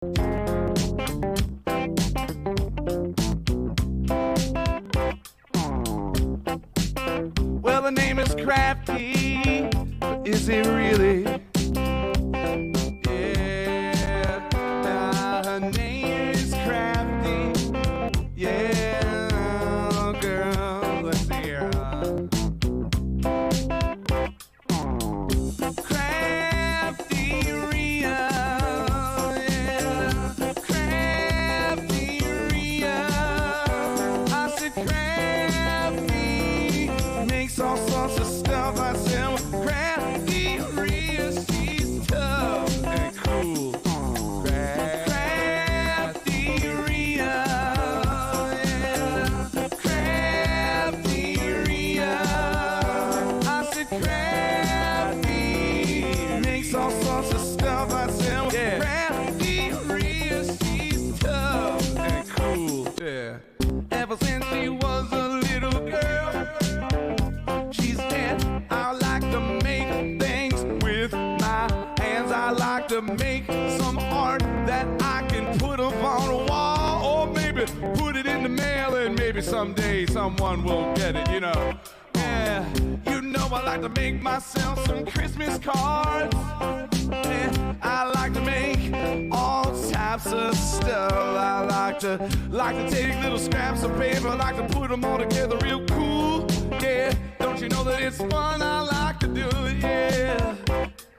Well, the name is Crafty, but is it really? Yeah, her name is Crafty. Yeah, girl, let's see here. CraftyRia, yeah, CraftyRia. I said Crafty makes all sorts of stuff. I said, well, CraftyRia, she's tough and cool. CraftyRia, yeah, CraftyRia. I said Crafty makes all sorts of stuff. I said, well, CraftyRia, she's tough and cool. Yeah. Ever since she was a little girl, she said, I like to make things with my hands. I like to make some art that I can put up on a wall, or maybe put it in the mail, and maybe someday someone will get it, you know. Yeah, you know I like to make myself some Christmas cards. Yeah, I like to make all types of stuff. I like to take little scraps of paper, I like to put them all together real cool. Yeah, don't you know that it's fun? I like to do it, yeah.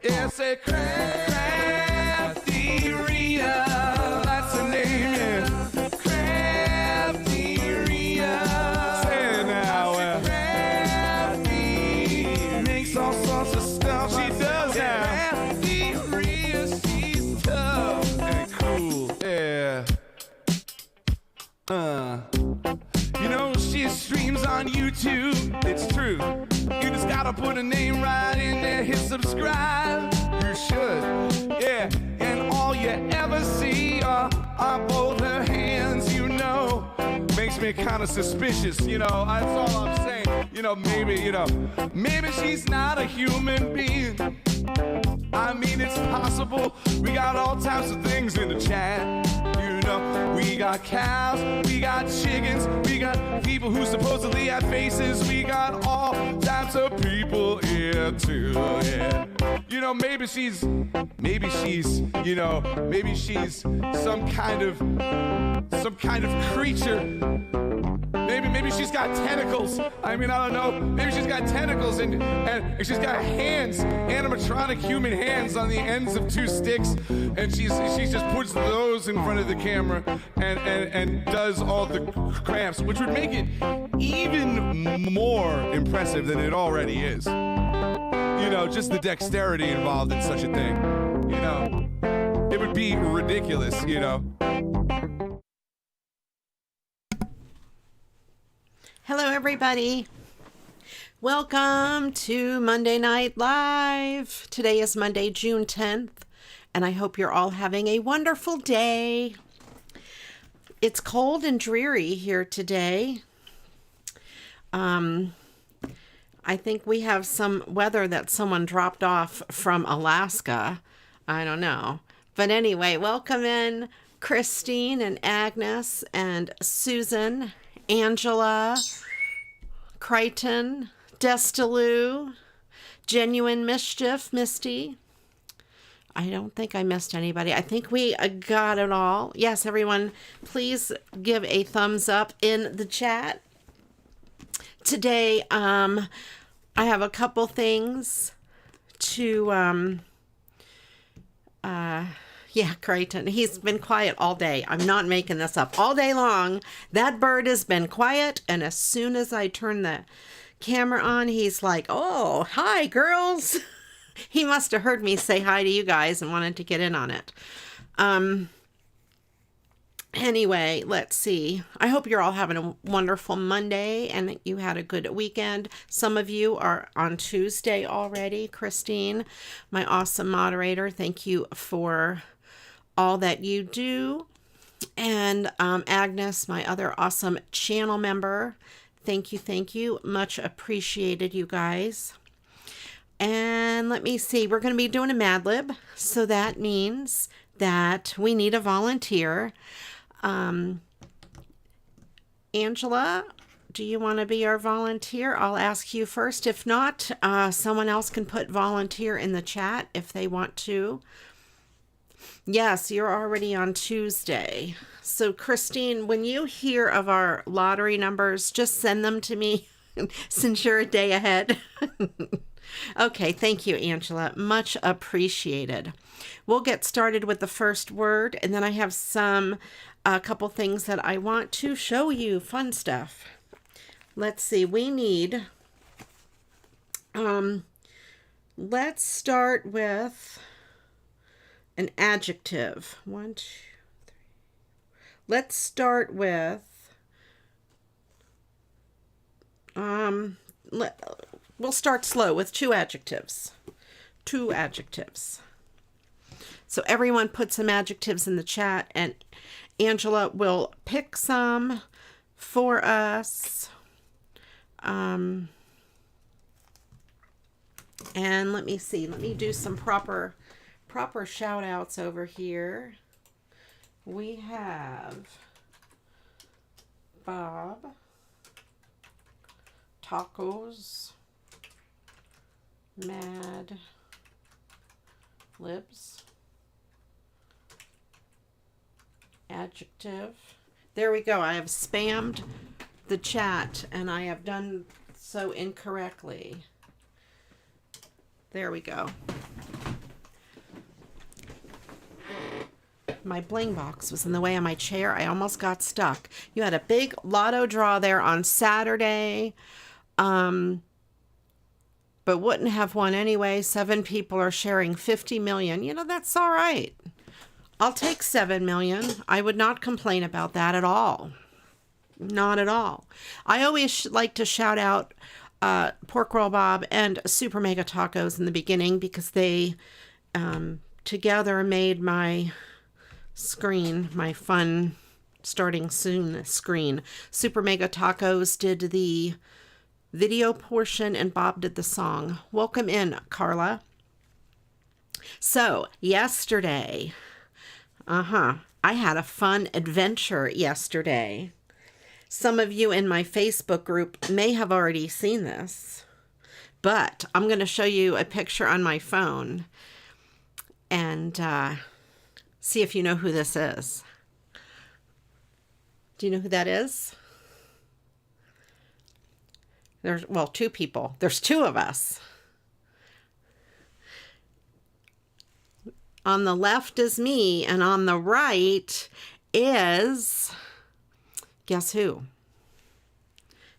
Yeah, say CraftyRia, that's the name, yeah. CraftyRia, say it now, Crafty makes all sorts of stuff. She does now. CraftyRia, she's tough and cool, yeah. You know, she streams on YouTube, it's true. You just gotta put a name right in there, hit subscribe. You should, yeah. And all you ever see are both her hands, you know. Makes me kind of suspicious, you know, that's all I'm saying. You know, maybe she's not a human being. I mean, it's possible. We got all types of things in the chat. You know, we got cows, we got chickens, we got people who supposedly have faces. We got all types of people here too, yeah. You know, maybe she's, you know, maybe she's some kind of creature. Maybe she's got tentacles. I mean, I don't know. Maybe she's got tentacles and she's got hands, animatronic human hands on the ends of two sticks, and she just puts those in front of the camera and does all the crafts, which would make it even more impressive than it already is. You know, just the dexterity involved in such a thing. You know, it would be ridiculous, you know. Hello, everybody. Welcome to Monday Night Live. Today is Monday, June 10th, and I hope you're all having a wonderful day. It's cold and dreary here today. I think we have some weather that someone dropped off from Alaska. I don't know. But anyway, welcome in Christine and Agnes and Susan, Angela, Crichton, Destaloo, Genuine Mischief, Misty. I don't think I missed anybody. I think we got it all. Yes, everyone, please give a thumbs up in the chat. Today, I have a couple things to, yeah, Crichton. He's been quiet all day. I'm not making this up. All day long, that bird has been quiet, and as soon as I turn the camera on, he's like, oh, hi, girls. He must have heard me say hi to you guys and wanted to get in on it. Anyway, let's see. I hope you're all having a wonderful Monday and that you had a good weekend. Some of you are on Tuesday already. Christine, my awesome moderator, thank you for all that you do. And Agnes, my other awesome channel member, thank you. Much appreciated, you guys. And let me see. We're going to be doing a Mad Lib. So that means that we need a volunteer. Angela, do you want to be our volunteer? I'll ask you first. If not, someone else can put volunteer in the chat if they want to. Yes, you're already on Tuesday. So, Christine, when you hear of our lottery numbers, just send them to me since you're a day ahead. Okay, thank you, Angela. Much appreciated. We'll get started with the first word, and then I have a couple things that I want to show you. Fun stuff. Let's see. We need, let's start with an adjective. 1, 2, 3. Let's start with, we'll start slow with 2 adjectives. 2 adjectives. So everyone put some adjectives in the chat, and Angela will pick some for us. And let me see. Let me do some proper shout outs over here. We have Bob, Tacos, Mad Libs, adjective. There we go. I have spammed the chat and I have done so incorrectly. There we go. My bling box was in the way of my chair. I almost got stuck. You had a big lotto draw there on Saturday, but wouldn't have won anyway. 7 people are sharing 50 million. You know, that's all right. I'll take 7 million. I would not complain about that at all. Not at all. I always like to shout out Pork Roll Bob and SuperMegaTacos in the beginning because they together made my screen, my fun starting soon screen. SuperMegaTacos did the video portion and Bob did the song. Welcome in, Carla. So yesterday, I had a fun adventure yesterday. Some of you in my Facebook group may have already seen this, but I'm going to show you a picture on my phone and see if you know who this is. Do you know who that is? There's, well, 2 people. There's 2 of us. On the left is me, and on the right is, guess who?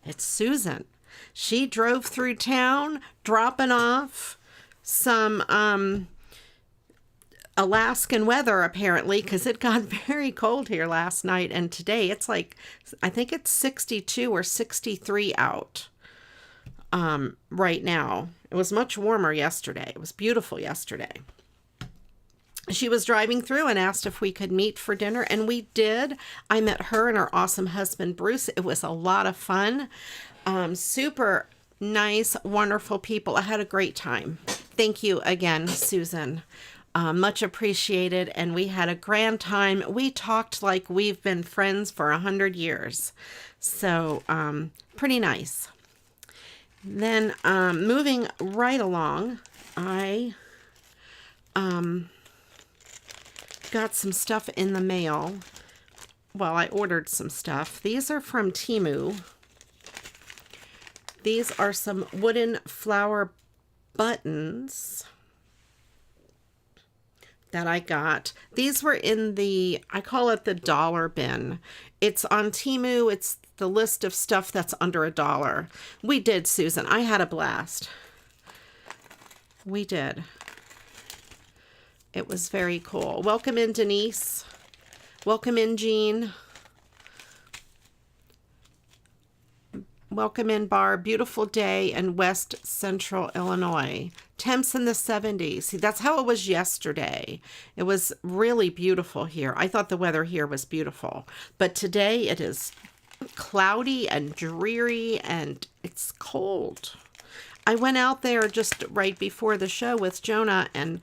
It's Susan. She drove through town dropping off some Alaskan weather, apparently, because it got very cold here last night, and today it's like, I think it's 62 or 63 out right now. It was much warmer yesterday. It was beautiful yesterday. She was driving through and asked if we could meet for dinner, and we did. I met her and her awesome husband, Bruce. It was a lot of fun. Super nice, wonderful people. I had a great time. Thank you again, Susan. Much appreciated, and we had a grand time. We talked like we've been friends for 100 years. So, pretty nice. Then, moving right along, I got some stuff in the mail. Well, I ordered some stuff. These are from Temu. These are some wooden flower buttons that I got. These were in the, I call it the dollar bin. It's on Temu. It's the list of stuff that's under $1. We did, Susan. I had a blast. We did. It was very cool. Welcome in, Denise. Welcome in, Jean. Welcome in, Barb. Beautiful day in West Central Illinois. Temps in the 70s. See, that's how it was yesterday. It was really beautiful here. I thought the weather here was beautiful. But today it is cloudy and dreary and it's cold. I went out there just right before the show with Jonah and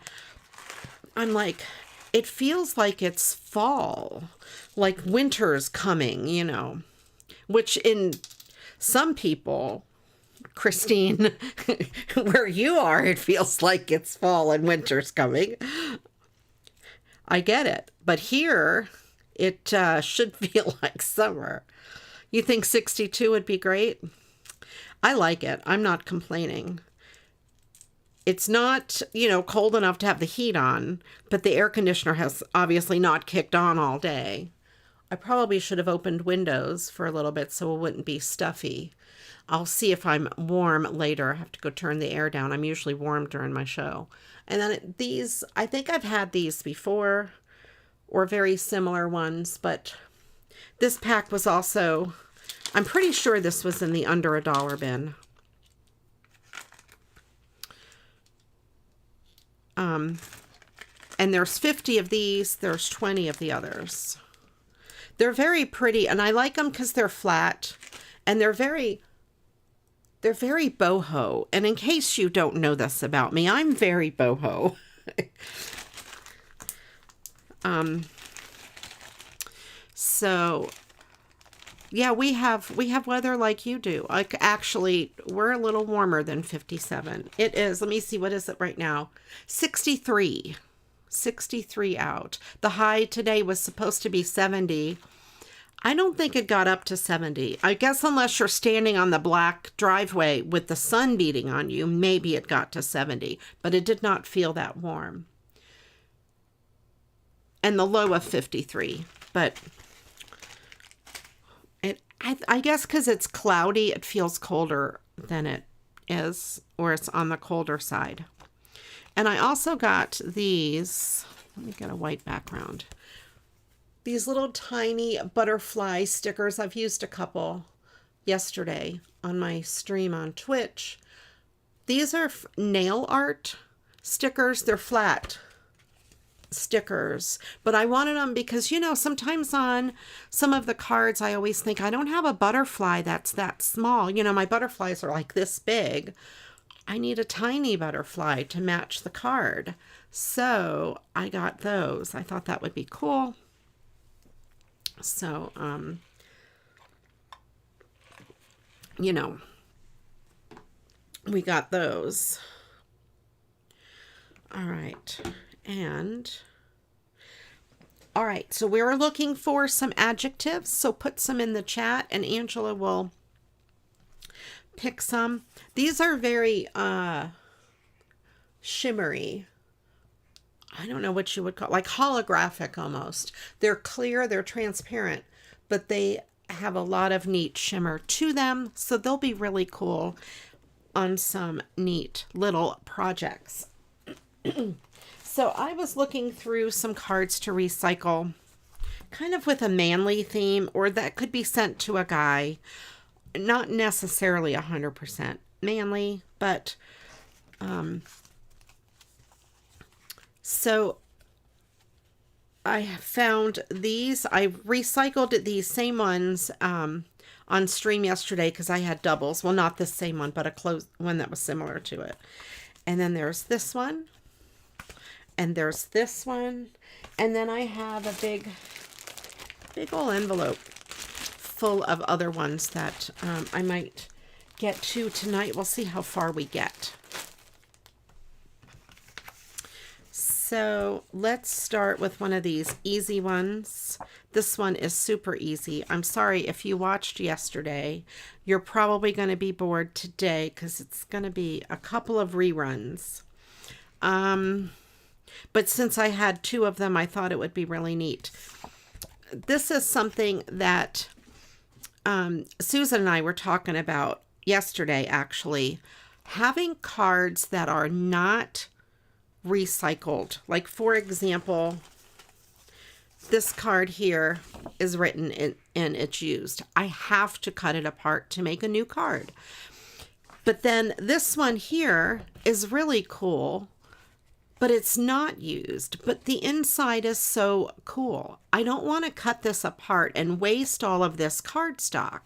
I'm like, it feels like it's fall, like winter's coming, you know, which in some people, Christine, where you are, it feels like it's fall and winter's coming. I get it. But here, it should feel like summer. You think 62 would be great? I like it. I'm not complaining. It's not, you know, cold enough to have the heat on, but the air conditioner has obviously not kicked on all day. I probably should have opened windows for a little bit so it wouldn't be stuffy. I'll see if I'm warm later. I have to go turn the air down. I'm usually warm during my show. And then these, I think I've had these before or very similar ones, but this pack was also, I'm pretty sure this was in the under $1 bin. And there's 50 of these, there's 20 of the others. They're very pretty, and I like them because they're flat, and they're very boho. And in case you don't know this about me, I'm very boho. So yeah, we have weather like you do. Like, actually, we're a little warmer than 57. It is, let me see, what is it right now? 63 out. The high today was supposed to be 70. I don't think it got up to 70. I guess unless you're standing on the black driveway with the sun beating on you, maybe it got to 70, but it did not feel that warm. And the low of 53, but I guess because it's cloudy, it feels colder than it is, or it's on the colder side. And I also got these, let me get a white background. These little tiny butterfly stickers. I've used a couple yesterday on my stream on Twitch. These are nail art stickers. They're flat stickers, but I wanted them because, you know, sometimes on some of the cards I always think I don't have a butterfly that's that small. You know, my butterflies are like this big. I need a tiny butterfly to match the card. So I got those. I thought that would be cool. So, you know, we got those. All right. And, all right, so we were looking for some adjectives, so put some in the chat, and Angela will pick some. These are very shimmery. I don't know what you would call, like holographic almost. They're clear, they're transparent, but they have a lot of neat shimmer to them, so they'll be really cool on some neat little projects. So I was looking through some cards to recycle, kind of with a manly theme, or that could be sent to a guy. Not necessarily 100% manly, but so I found these. I recycled these same ones on stream yesterday because I had doubles. Well, not the same one, but a close one that was similar to it. And then there's this one. And there's this one. And then I have a big old envelope full of other ones that I might get to tonight. We'll see how far we get. So let's start with one of these easy ones. This one is super easy. I'm sorry if you watched yesterday. You're probably going to be bored today because it's going to be a couple of reruns. But since I had two of them, I thought it would be really neat. This is something that Susan and I were talking about yesterday, actually. Having cards that are not recycled. Like, for example, this card here is written and it's used. I have to cut it apart to make a new card. But then this one here is really cool, but it's not used. But the inside is so cool. I don't want to cut this apart and waste all of this cardstock.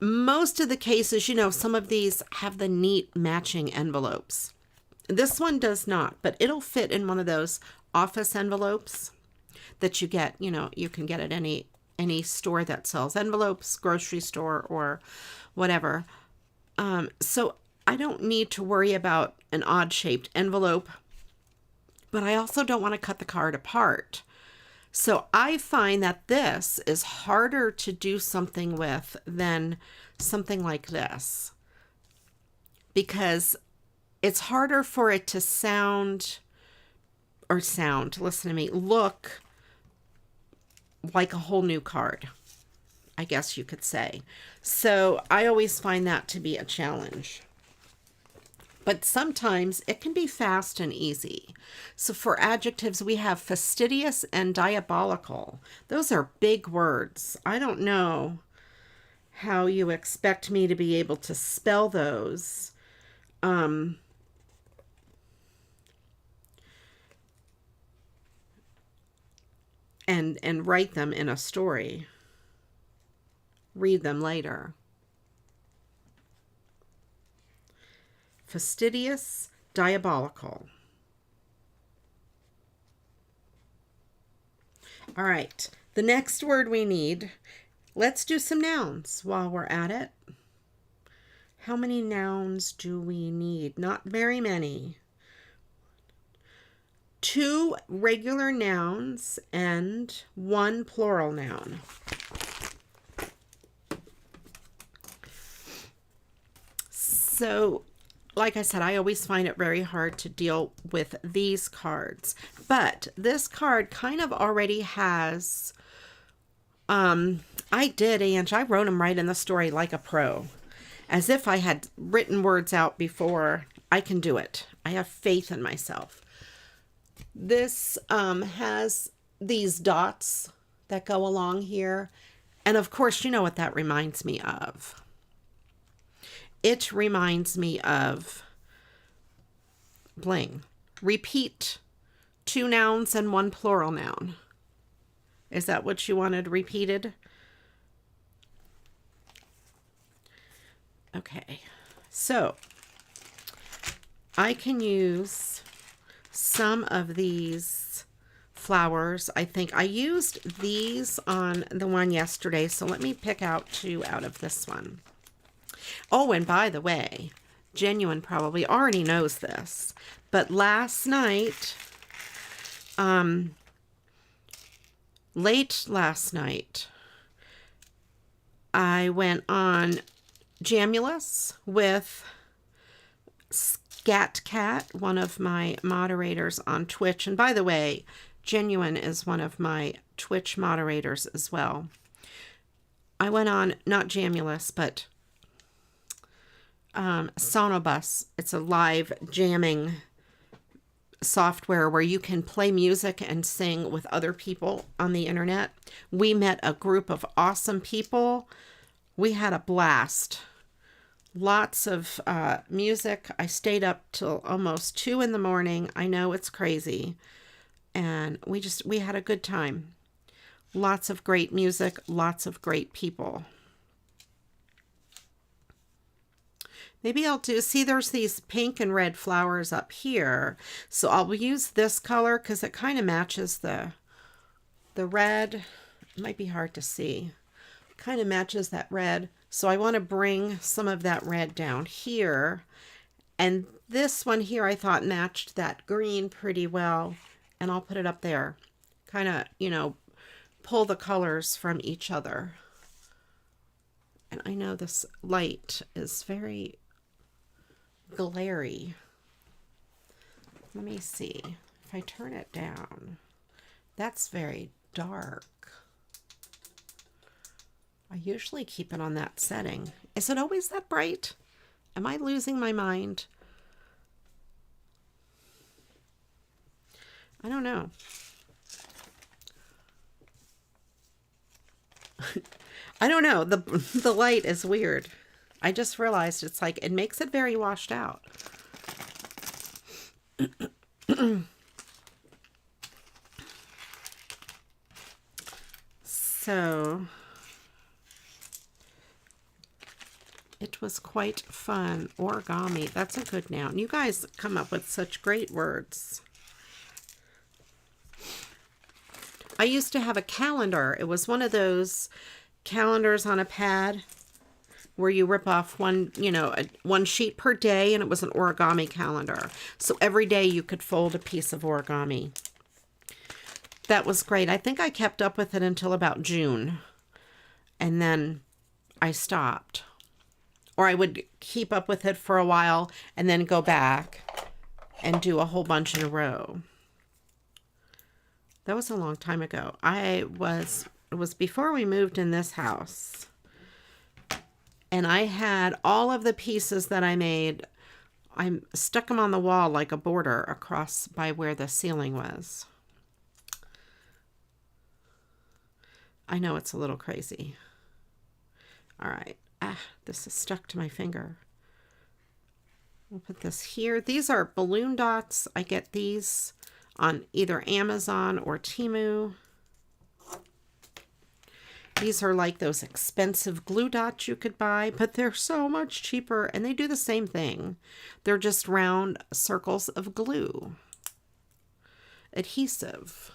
Most of the cases, you know, some of these have the neat matching envelopes. This one does not, but it'll fit in one of those office envelopes that you get, you can get at any store that sells envelopes, grocery store or whatever. So I don't need to worry about an odd shaped envelope, but I also don't want to cut the card apart. So I find that this is harder to do something with than something like this, because it's harder for it to listen to me, look like a whole new card, I guess you could say. So I always find that to be a challenge. But sometimes it can be fast and easy. So for adjectives, we have fastidious and diabolical. Those are big words. I don't know how you expect me to be able to spell those. And write them in a story. Read them later. Fastidious, diabolical. All right, the next word we need, let's do some nouns while we're at it. How many nouns do we need? Not very many. 2 regular nouns and 1 plural noun. So, like I said, I always find it very hard to deal with these cards. But this card kind of already has, I did, Ange, I wrote them right in the story like a pro. As if I had written words out before. I can do it. I have faith in myself. This has these dots that go along here. And of course, you know what that reminds me of. It reminds me of bling. Repeat 2 nouns and 1 plural noun. Is that what you wanted repeated? Okay. So I can use some of these flowers. I think I used these on the one yesterday. So let me pick out 2 out of this one. Oh, and by the way, Genuine probably already knows this, but last night, late last night, I went on Jamulus with Scat Cat, one of my moderators on Twitch. And by the way, Genuine is one of my Twitch moderators as well. I went on, not Jamulus, but Sonobus. It's a live jamming software where you can play music and sing with other people on the internet. We met a group of awesome people. We had a blast. Lots of music. I stayed up till almost 2 in the morning. I know it's crazy. And we had a good time. Lots of great music, lots of great people. Maybe I'll see there's these pink and red flowers up here. So I'll use this color because it kind of matches the red. It might be hard to see. Kind of matches that red. So I want to bring some of that red down here. And this one here I thought matched that green pretty well. And I'll put it up there. Kind of, pull the colors from each other. And I know this light is very glary. Let me see. If I turn it down, that's very dark. I usually keep it on that setting. Is it always that bright? Am I losing my mind? I don't know. I don't know. The light is weird. I just realized it's like, it makes it very washed out. So it was quite fun. Origami. That's a good noun. You guys come up with such great words. I used to have a calendar. It was one of those calendars on a pad where you rip off one, one sheet per day, and it was an origami calendar. So every day you could fold a piece of origami. That was great. I think I kept up with it until about June. And then I stopped. Or I would keep up with it for a while and then go back and do a whole bunch in a row. That was a long time ago. It was before we moved in this house. And I had all of the pieces that I made. I stuck them on the wall like a border across by where the ceiling was. I know it's a little crazy. All right. This is stuck to my finger. We'll put this here. These are balloon dots. I get these on either Amazon or Temu. These are like those expensive glue dots you could buy, but they're so much cheaper, and they do the same thing. They're just round circles of glue. Adhesive.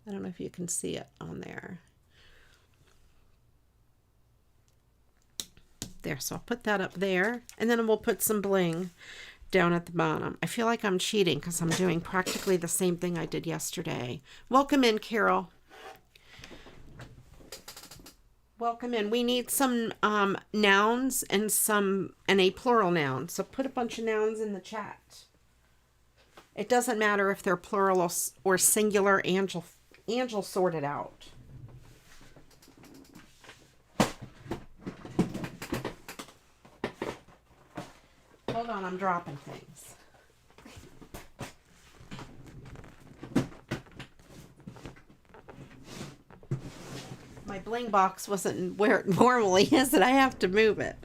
I don't know if you can see it on there. There, so I'll put that up there, and then we'll put some bling down at the bottom. I feel like I'm cheating because I'm doing practically the same thing I did yesterday. Welcome in, Carol. Welcome in. We need some nouns and a plural noun. So put a bunch of nouns in the chat. It doesn't matter if they're plural or singular. Angel sorted out. Hold on, I'm dropping things. My bling box wasn't where it normally is, and I have to move it.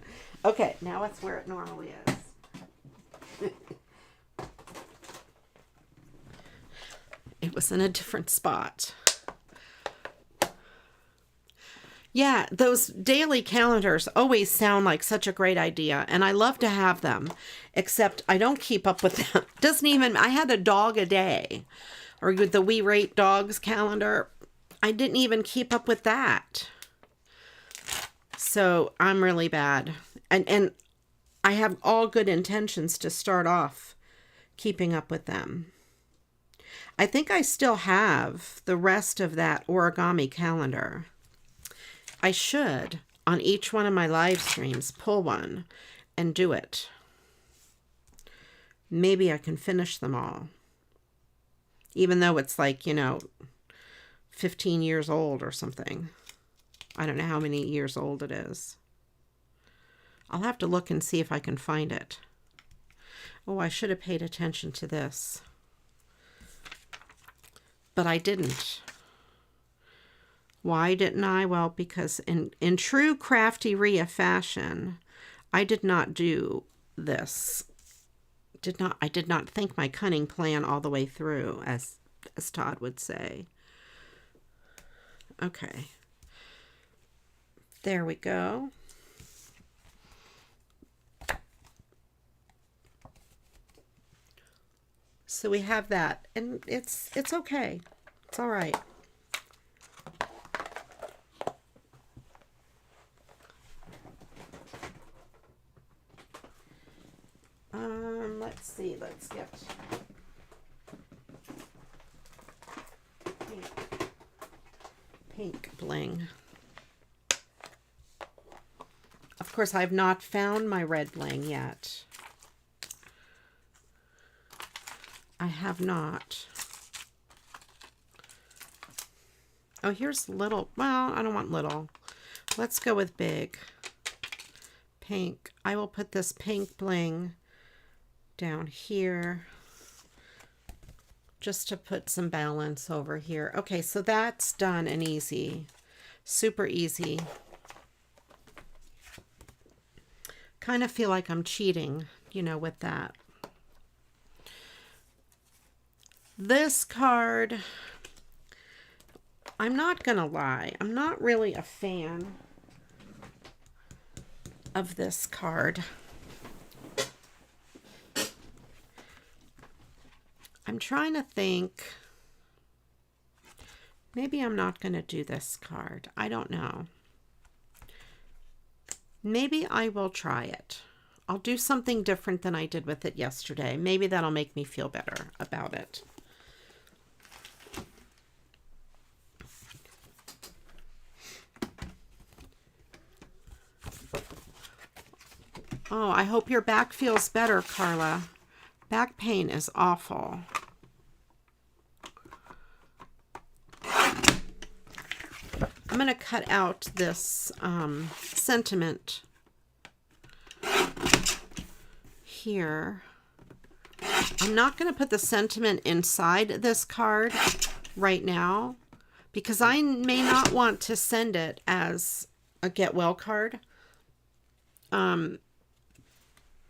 Okay, now it's where it normally is. It was in a different spot. Yeah, those daily calendars always sound like such a great idea, and I love to have them, except I don't keep up with them. I had a dog a day, or with the We Rate Dogs calendar. I didn't even keep up with that. So I'm really bad. And I have all good intentions to start off keeping up with them. I think I still have the rest of that origami calendar. I should, on each one of my live streams, pull one and do it. Maybe I can finish them all. Even though it's like, 15 years old or something. I don't know how many years old it is. I'll have to look and see if I can find it. Oh, I should have paid attention to this. But I didn't. Why didn't I? Well, because in true CraftyRia fashion, I did not do this. I did not think my cunning plan all the way through, as Todd would say. Okay. There we go. So we have that, and it's okay. It's all right. Let's see. Let's get pink bling. Of course, I've not found my red bling yet. I have not. Oh, here's little. Well, I don't want little. Let's go with big. Pink. I will put this pink bling down here just to put some balance over here. Okay, so that's done and easy. Super easy. Kind of feel like I'm cheating, with that. This card, I'm not gonna lie, I'm not really a fan of this card. I'm trying to think. Maybe I'm not going to do this card. I don't know. Maybe I will try it. I'll do something different than I did with it yesterday. Maybe that'll make me feel better about it. Oh, I hope your back feels better, Carla. Back pain is awful. I'm going to cut out this sentiment here. I'm not going to put the sentiment inside this card right now because I may not want to send it as a get well card.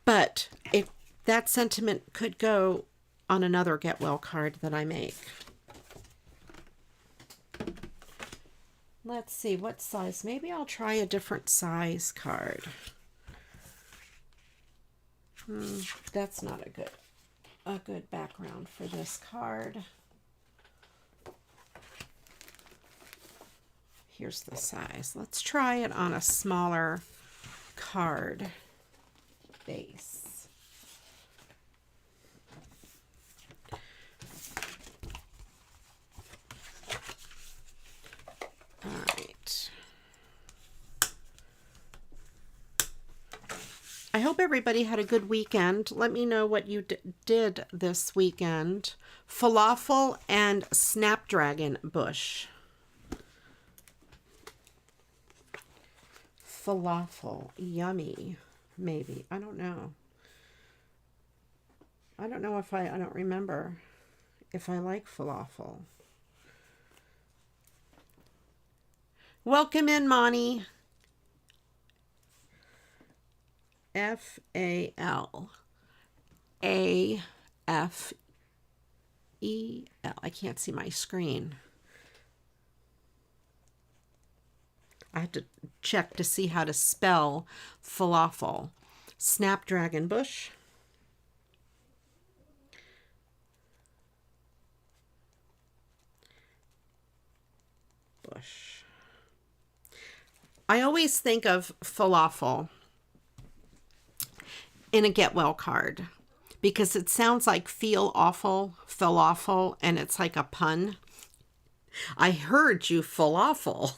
But if that sentiment could go on another get well card that I make. Let's see what size. Maybe I'll try a different size card. That's not a good background for this card. Here's the size. Let's try it on a smaller card base. All right. I hope everybody had a good weekend. Let me know what you did this weekend. Falafel and snapdragon bush. Falafel, yummy. Maybe. I don't know. I don't know if I don't remember if I like falafel. Welcome in, Monty. Falafel. I can't see my screen. I had to check to see how to spell falafel. Snapdragon bush. Bush. I always think of falafel in a get well card because it sounds like feel awful, falafel, and it's like a pun. I heard you falafel.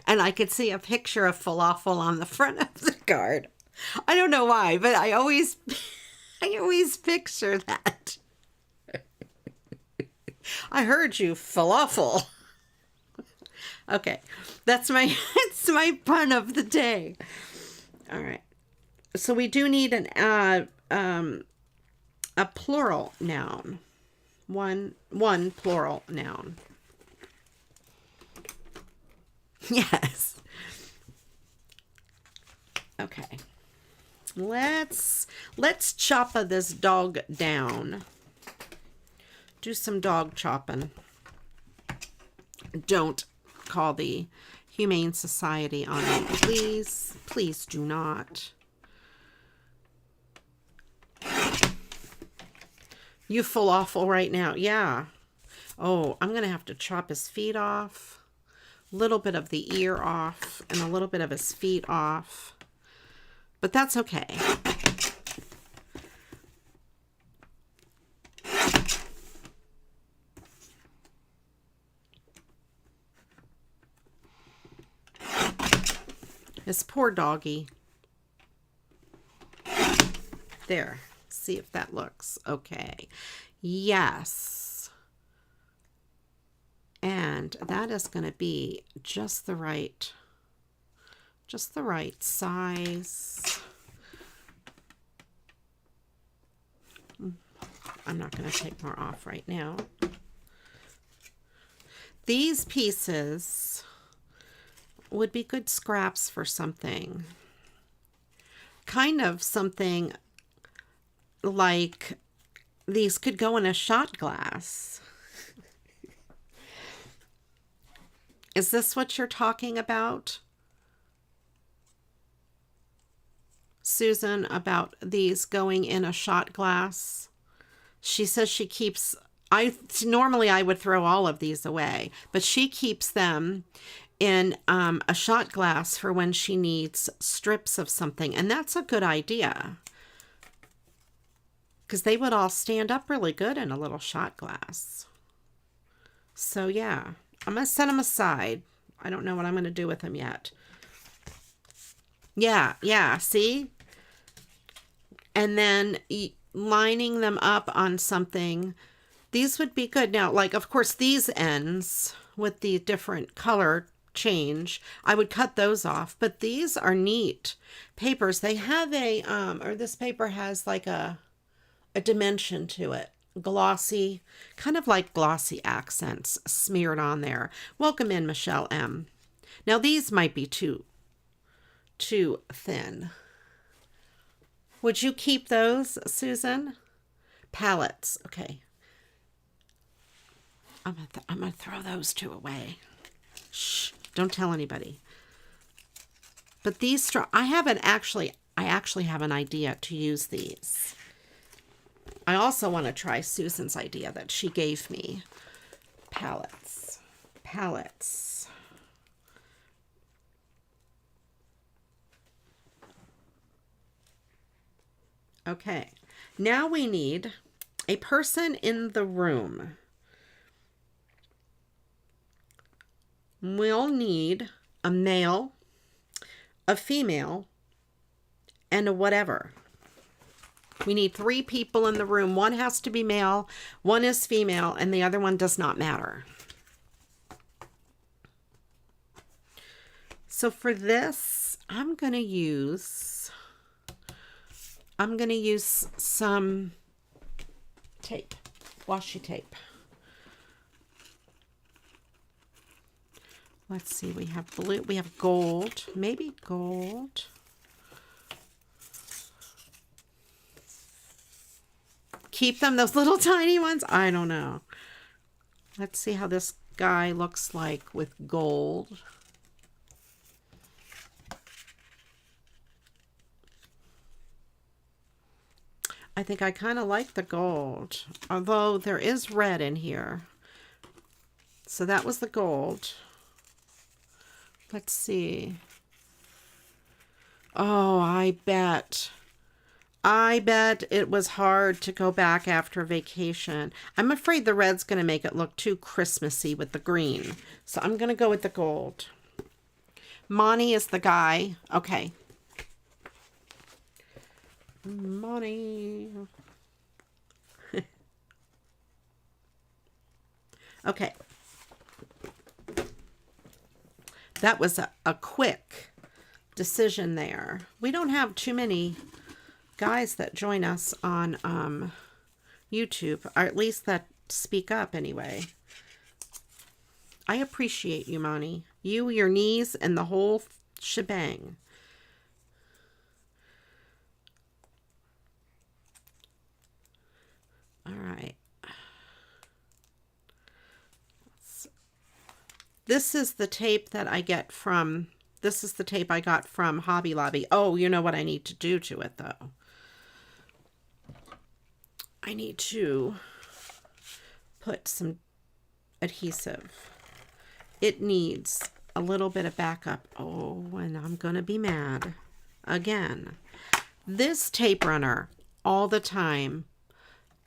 And I could see a picture of falafel on the front of the card. I don't know why, but I always picture that. I heard you falafel. Okay, it's my pun of the day. All right, so we do need a plural noun, one plural noun. Yes. Okay. Let's chop this dog down. Do some dog chopping. Don't call the Humane Society on me, please. Please do not. You falafel right now. Yeah. Oh, I'm going to have to chop his feet off. Little bit of the ear off and a little bit of his feet off, but that's okay. This poor doggy. There, see if that looks okay. Yes. And that is going to be just the right size. I'm not going to take more off right now. These pieces would be good scraps for something. Kind of something like these could go in a shot glass. Is this what you're talking about? Susan about these going in a shot glass. She says she keeps, normally I would throw all of these away, but she keeps them in a shot glass for when she needs strips of something. And that's a good idea, because they would all stand up really good in a little shot glass. So yeah, I'm going to set them aside. I don't know what I'm going to do with them yet. Yeah, see? And then lining them up on something. These would be good. Now, like, of course, these ends with the different color change, I would cut those off. But these are neat papers. They have a, or this paper has like a dimension to it. Glossy, kind of like glossy accents smeared on there. Welcome in, Michelle M. Now, these might be too thin. Would you keep those, Susan? Palettes. Okay. I'm gonna throw those two away. Shh, don't tell anybody. But these I actually have an idea to use these. I also want to try Susan's idea that she gave me. Palettes. Okay, now we need a person in the room. We'll need a male, a female, and a whatever. We need 3 people in the room. One has to be male, one is female, and the other one does not matter. So for this, I'm going to use some tape, washi tape. Let's see, we have blue, we have gold, maybe gold. Keep them, those little tiny ones? I don't know. Let's see how this guy looks like with gold. I think I kind of like the gold, although there is red in here. So that was the gold. Let's see. Oh, I bet it was hard to go back after vacation. I'm afraid the red's going to make it look too Christmassy with the green. So I'm going to go with the gold. Monty is the guy. Okay. Monty. Okay. That was a quick decision there. We don't have too many guys that join us on YouTube, or at least that speak up anyway. I appreciate you, Monty. You, your knees, and the whole shebang. All right. This is the tape that I get from, this is the tape I got from Hobby Lobby. Oh, you know what I need to do to it, though? I need to put some adhesive. It needs a little bit of backup. Oh, and I'm going to be mad again. This tape runner, all the time,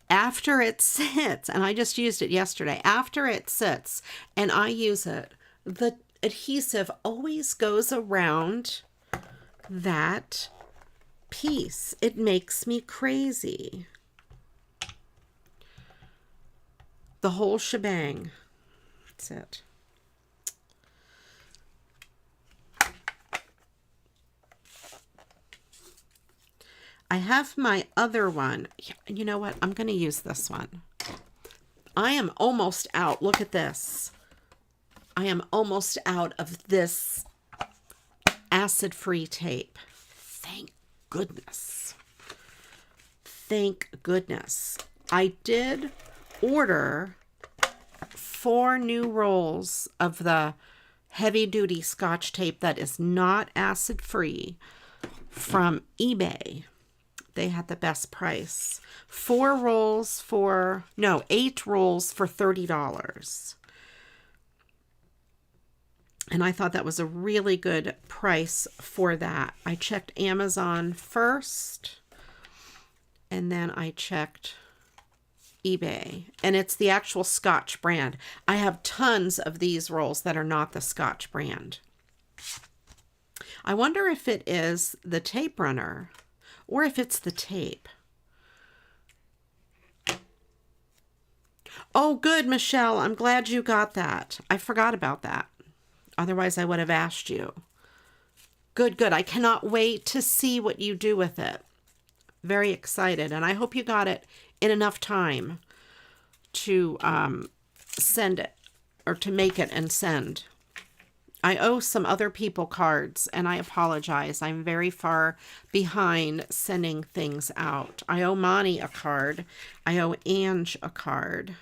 after it sits, and I just used it yesterday, after it sits and I use it, the adhesive always goes around that piece. It makes me crazy. The whole shebang. That's it. I have my other one. You know what? I'm going to use this one. I am almost out. Look at this. I am almost out of this acid-free tape. Thank goodness. Thank goodness. I did order 4 new rolls of the heavy-duty Scotch tape that is not acid-free. from eBay. They had the best price. 8 rolls for $30. And I thought that was a really good price for that. I checked Amazon first, and then I checked eBay. And it's the actual Scotch brand. I have tons of these rolls that are not the Scotch brand. I wonder if it is the tape runner or if it's the tape. Oh, good, Michelle. I'm glad you got that. I forgot about that. Otherwise, I would have asked you. Good, good. I cannot wait to see what you do with it. Very excited. And I hope you got it in enough time to send it, or to make it and send. I owe some other people cards, and I apologize. I'm very far behind sending things out. I owe Monty a card. I owe Ange a card.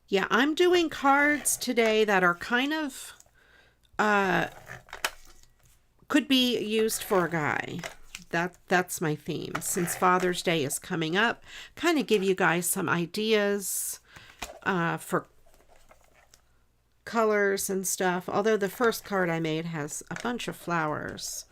Yeah, I'm doing cards today that are kind of, could be used for a guy. That's my theme. Since Father's Day is coming up, kind of give you guys some ideas for colors and stuff. Although the first card I made has a bunch of flowers.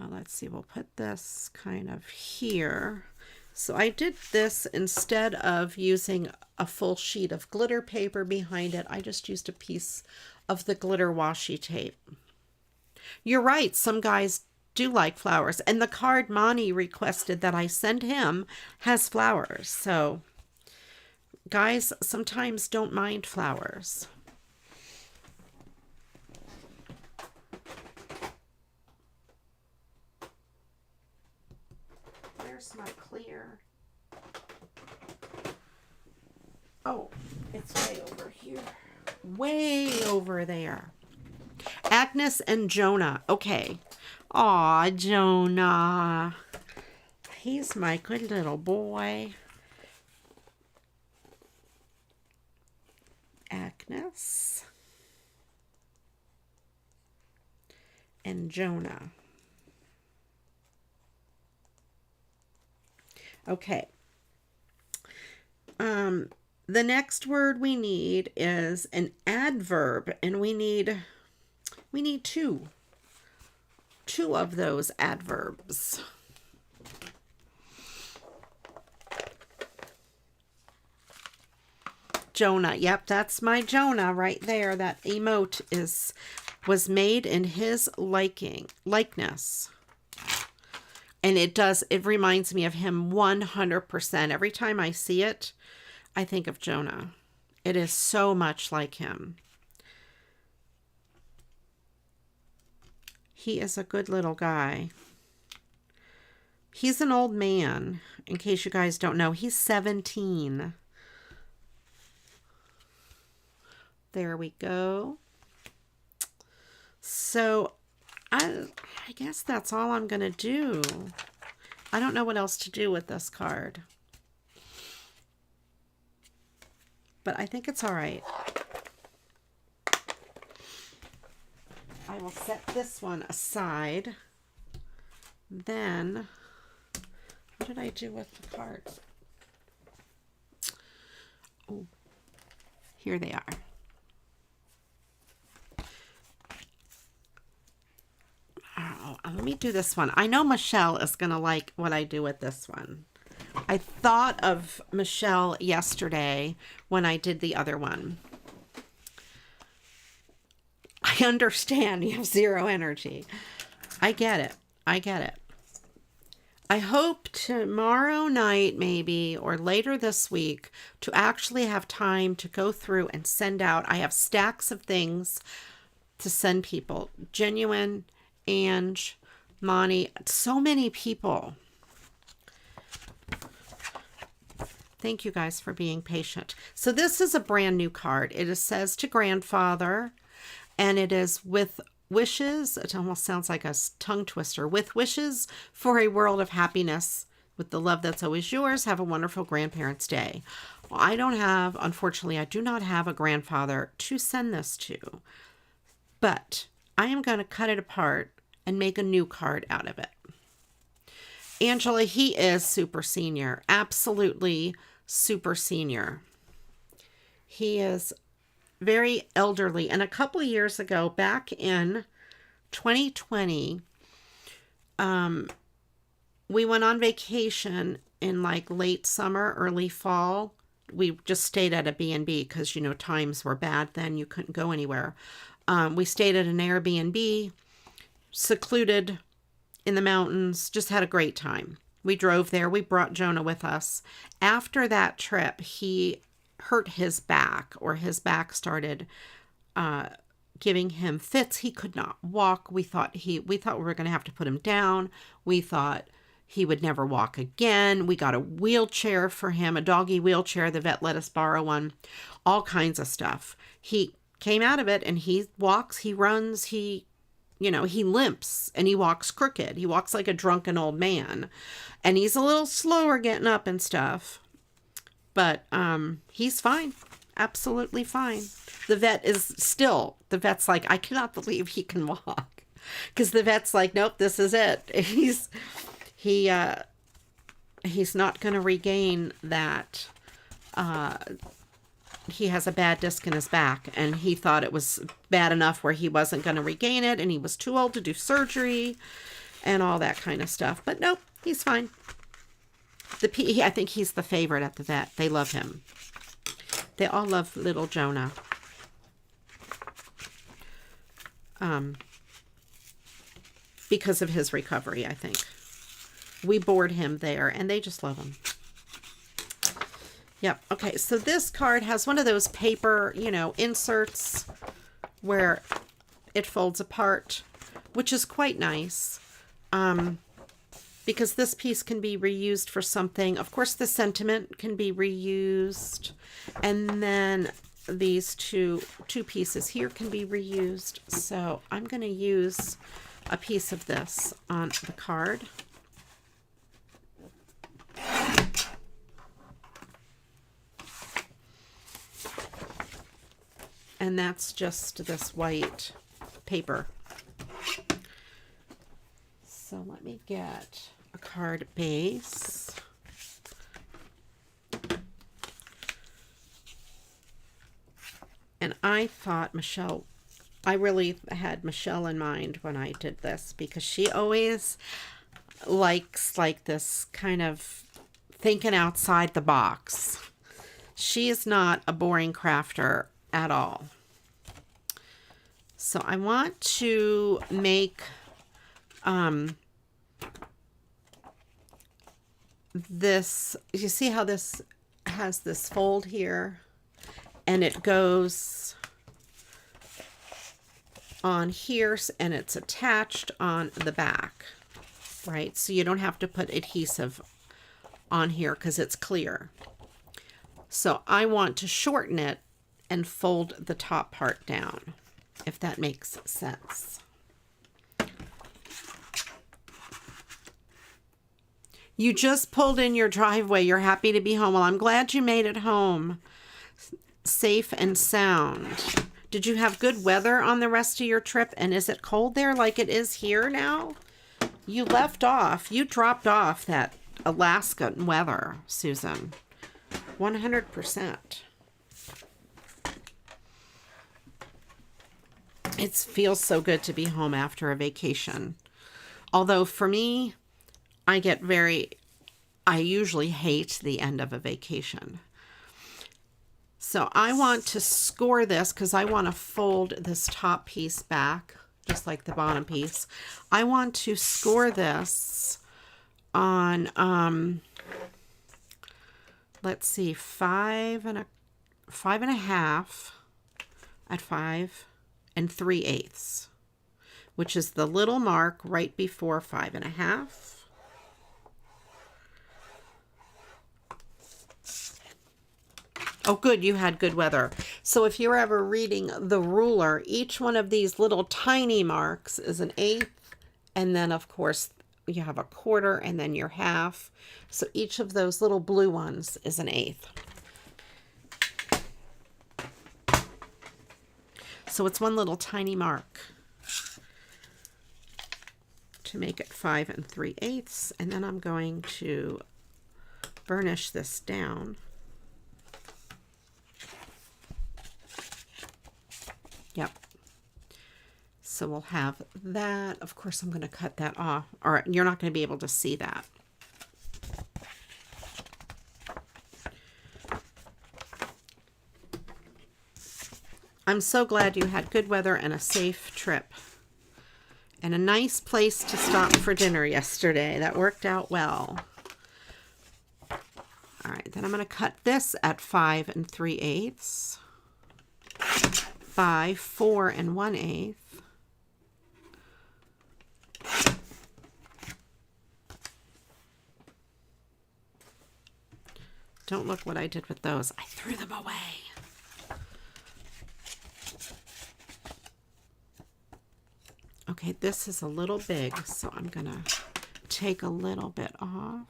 Let's see, we'll put this kind of here. So I did this instead of using a full sheet of glitter paper behind it. I just used a piece of the glitter washi tape. You're right, some guys do like flowers. And the card Monty requested that I send him has flowers. So guys sometimes don't mind flowers. Where's my clear? Oh, it's way over here. Way over there. Agnes and Jonah. Okay. Aw, Jonah. He's my good little boy. Agnes and Jonah. Okay. The next word we need is an adverb, and we need two of those adverbs. Jonah. Yep, that's my Jonah right there. That emote was made in his likeness. And it reminds me of him 100%. Every time I see it, I think of Jonah. It is so much like him. He is a good little guy. He's an old man, in case you guys don't know. He's 17. There we go. So I guess that's all I'm going to do. I don't know what else to do with this card. But I think it's all right. I will set this one aside. Then, what did I do with the cards? Oh, here they are. Oh, let me do this one. I know Michelle is going to like what I do with this one. I thought of Michelle yesterday when I did the other one. I understand you have zero energy. I get it. I get it. I hope tomorrow night maybe, or later this week, to actually have time to go through and send out. I have stacks of things to send people. Genuine, Ange, Monty, so many people. Thank you guys for being patient. So this is a brand new card. It says to grandfather, and it is with wishes, it almost sounds like a tongue twister, with wishes for a world of happiness, with the love that's always yours. Have a wonderful Grandparents' Day. Well, unfortunately, I do not have a grandfather to send this to, but I am going to cut it apart and make a new card out of it. Angela, he is super senior, absolutely super senior. He is very elderly. And a couple of years ago, back in 2020, we went on vacation in like late summer, early fall. We just stayed at a B&B because, you know, times were bad then. You couldn't go anywhere. We stayed at an Airbnb, secluded in the mountains, just had a great time. We drove there. We brought Jonah with us. After that trip, he hurt his back, or his back started giving him fits. He could not walk. We thought we were going to have to put him down. We thought he would never walk again. We got a wheelchair for him, a doggy wheelchair. The vet let us borrow one. All kinds of stuff. He came out of it and he walks, he runs, he limps and he walks crooked. He walks like a drunken old man. And he's a little slower getting up and stuff. But he's fine. Absolutely fine. The vet's like, I cannot believe he can walk. Because the vet's like, nope, this is it. He's not going to regain that. He has a bad disc in his back, and he thought it was bad enough where he wasn't going to regain it, and he was too old to do surgery and all that kind of stuff. But nope, he's fine. I think he's the favorite at the vet. They love him. They all love little Jonah. Because of his recovery, I think. We board him there, and they just love him. Yep. Okay, so this card has one of those paper, inserts where it folds apart, which is quite nice. Because this piece can be reused for something. Of course, the sentiment can be reused. And then these two pieces here can be reused. So I'm going to use a piece of this on the card. And that's just this white paper. So let me get a card base. And I thought I really had Michelle in mind when I did this, because she always likes like this kind of thinking outside the box. She is not a boring crafter at all. So I want to make this, you see how this has this fold here, and it goes on here and it's attached on the back, right? So you don't have to put adhesive on here because it's clear. So I want to shorten it and fold the top part down, if that makes sense. You just pulled in your driveway. You're happy to be home. Well, I'm glad you made it home safe and sound. Did you have good weather on the rest of your trip? And is it cold there like it is here now? You dropped off that Alaska weather, Susan. 100%. It feels so good to be home after a vacation. Although for me, I usually hate the end of a vacation. So I want to score this because I want to fold this top piece back, just like the bottom piece. I want to score this on, let's see, 5.5 at 5 3/8, which is the little mark right before 5.5. Oh, good. You had good weather. So if you're ever reading the ruler, each one of these little tiny marks is an eighth. And then, of course, you have a quarter and then your half. So each of those little blue ones is an eighth. So it's one little tiny mark to make it 5 3/8. And then I'm going to burnish this down. Yep. So we'll have that. Of course, I'm going to cut that off, or you're not going to be able to see that. I'm so glad you had good weather and a safe trip. And a nice place to stop for dinner yesterday. That worked out well. All right, then I'm going to cut this at 5 3/8 by 4 1/8. Don't look what I did with those. I threw them away. Okay, this is a little big, so I'm going to take a little bit off.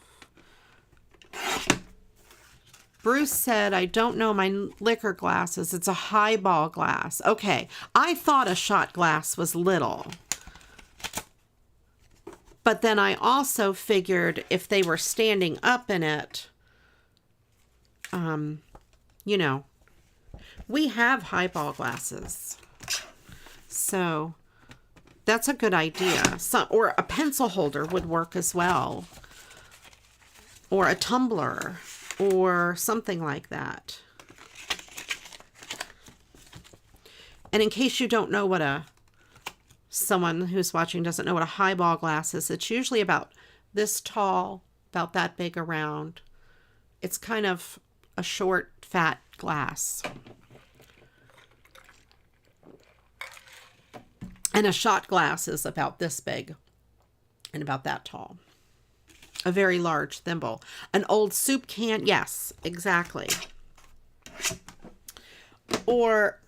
Bruce said, I don't know my liquor glasses. It's a highball glass. Okay, I thought a shot glass was little. But then I also figured if they were standing up in it, you know, we have highball glasses. So that's a good idea. Or a pencil holder would work as well. Or a tumbler. Or something like that. And in case you don't know what someone who's watching doesn't know what a highball glass is, it's usually about this tall, about that big around. It's kind of a short, fat glass. And a shot glass is about this big and about that tall. A very large thimble. An old soup can, yes, exactly. Or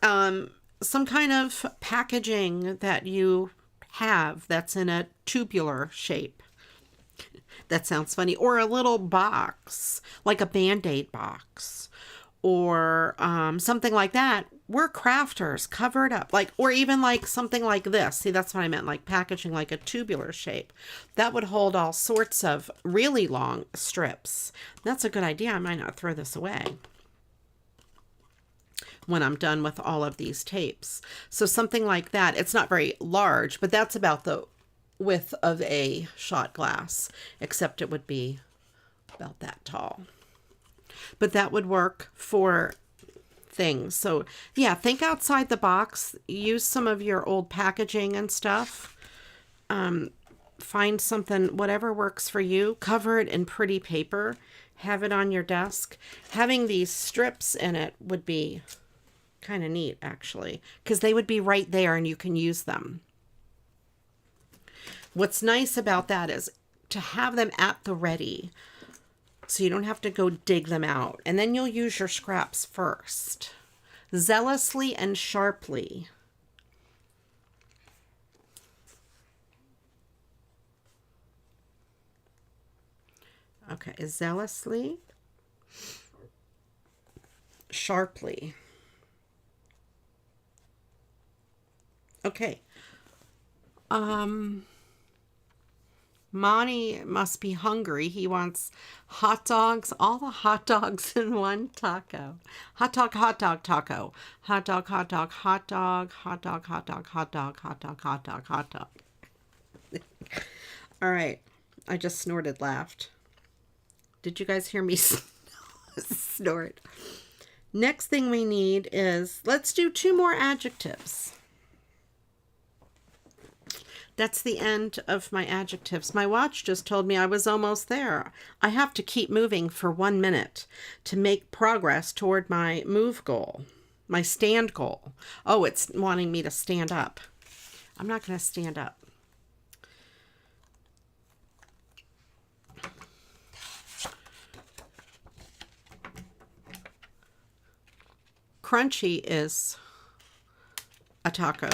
some kind of packaging that you have that's in a tubular shape. That sounds funny. Or a little box, like a Band-Aid box. Or something like that. We're crafters, cover it up. Or even like something like this. See, that's what I meant, like packaging like a tubular shape. That would hold all sorts of really long strips. That's a good idea. I might not throw this away when I'm done with all of these tapes. So something like that. It's not very large, but that's about the width of a shot glass, except it would be about that tall. But that would work for things. So yeah, think outside the box. Use some of your old packaging and stuff. Find something, whatever works for you. Cover it in pretty paper. Have it on your desk. Having these strips in it would be kind of neat, actually, because they would be right there and you can use them. What's nice about that is to have them at the ready, so you don't have to go dig them out. And then you'll use your scraps first. Zealously and sharply. Okay, zealously, sharply. Okay. Monty must be hungry. He wants hot dogs, all the hot dogs in one taco. Hot dog, taco. Hot dog, hot dog, hot dog, hot dog, hot dog, hot dog, hot dog, hot dog, hot dog. All right. I just laughed. Did you guys hear me snort? Next thing we need is, let's do 2 more adjectives. That's the end of my adjectives. My watch just told me I was almost there. I have to keep moving for 1 minute to make progress toward my move goal, my stand goal. Oh, it's wanting me to stand up. I'm not going to stand up. crunchy is a taco.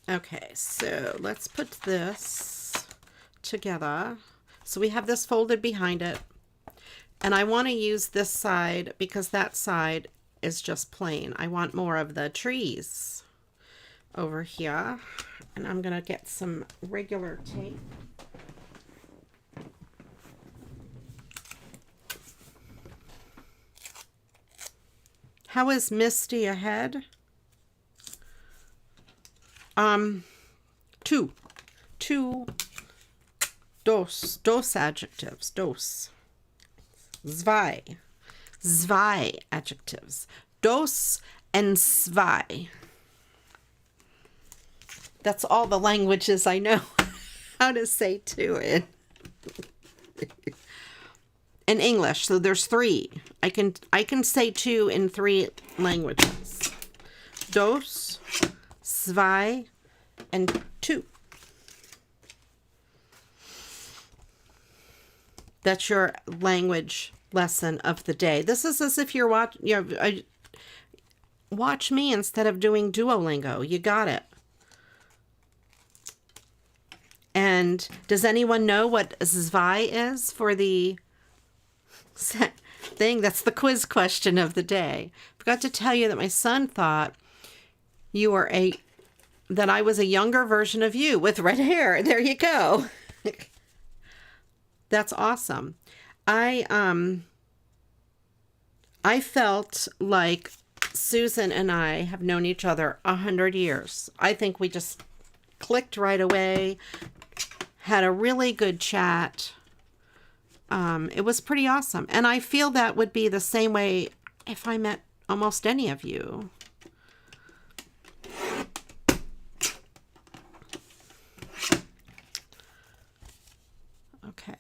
Okay, so let's put this together. So we have this folded behind it. And I want to use this side because that side is just plain. I want more of the trees over here. And I'm going to get some regular tape. How is Misty ahead? Two. Dos adjectives. Dos. Zwei adjectives. Dos and zwei. That's all the languages I know how to say two in English. So there's three. I can say two in three languages. Dos, zwei, and two. That's your language lesson of the day. This is as if you're watch me instead of doing Duolingo. You got it. And does anyone know what zwei is for the thing? That's the quiz question of the day. Forgot to tell you that my son thought that I was a younger version of you with red hair. There you go. That's awesome. I felt like Susan and I have known each other 100 years. I think we just clicked right away, had a really good chat. It was pretty awesome. And I feel that would be the same way if I met almost any of you. Okay.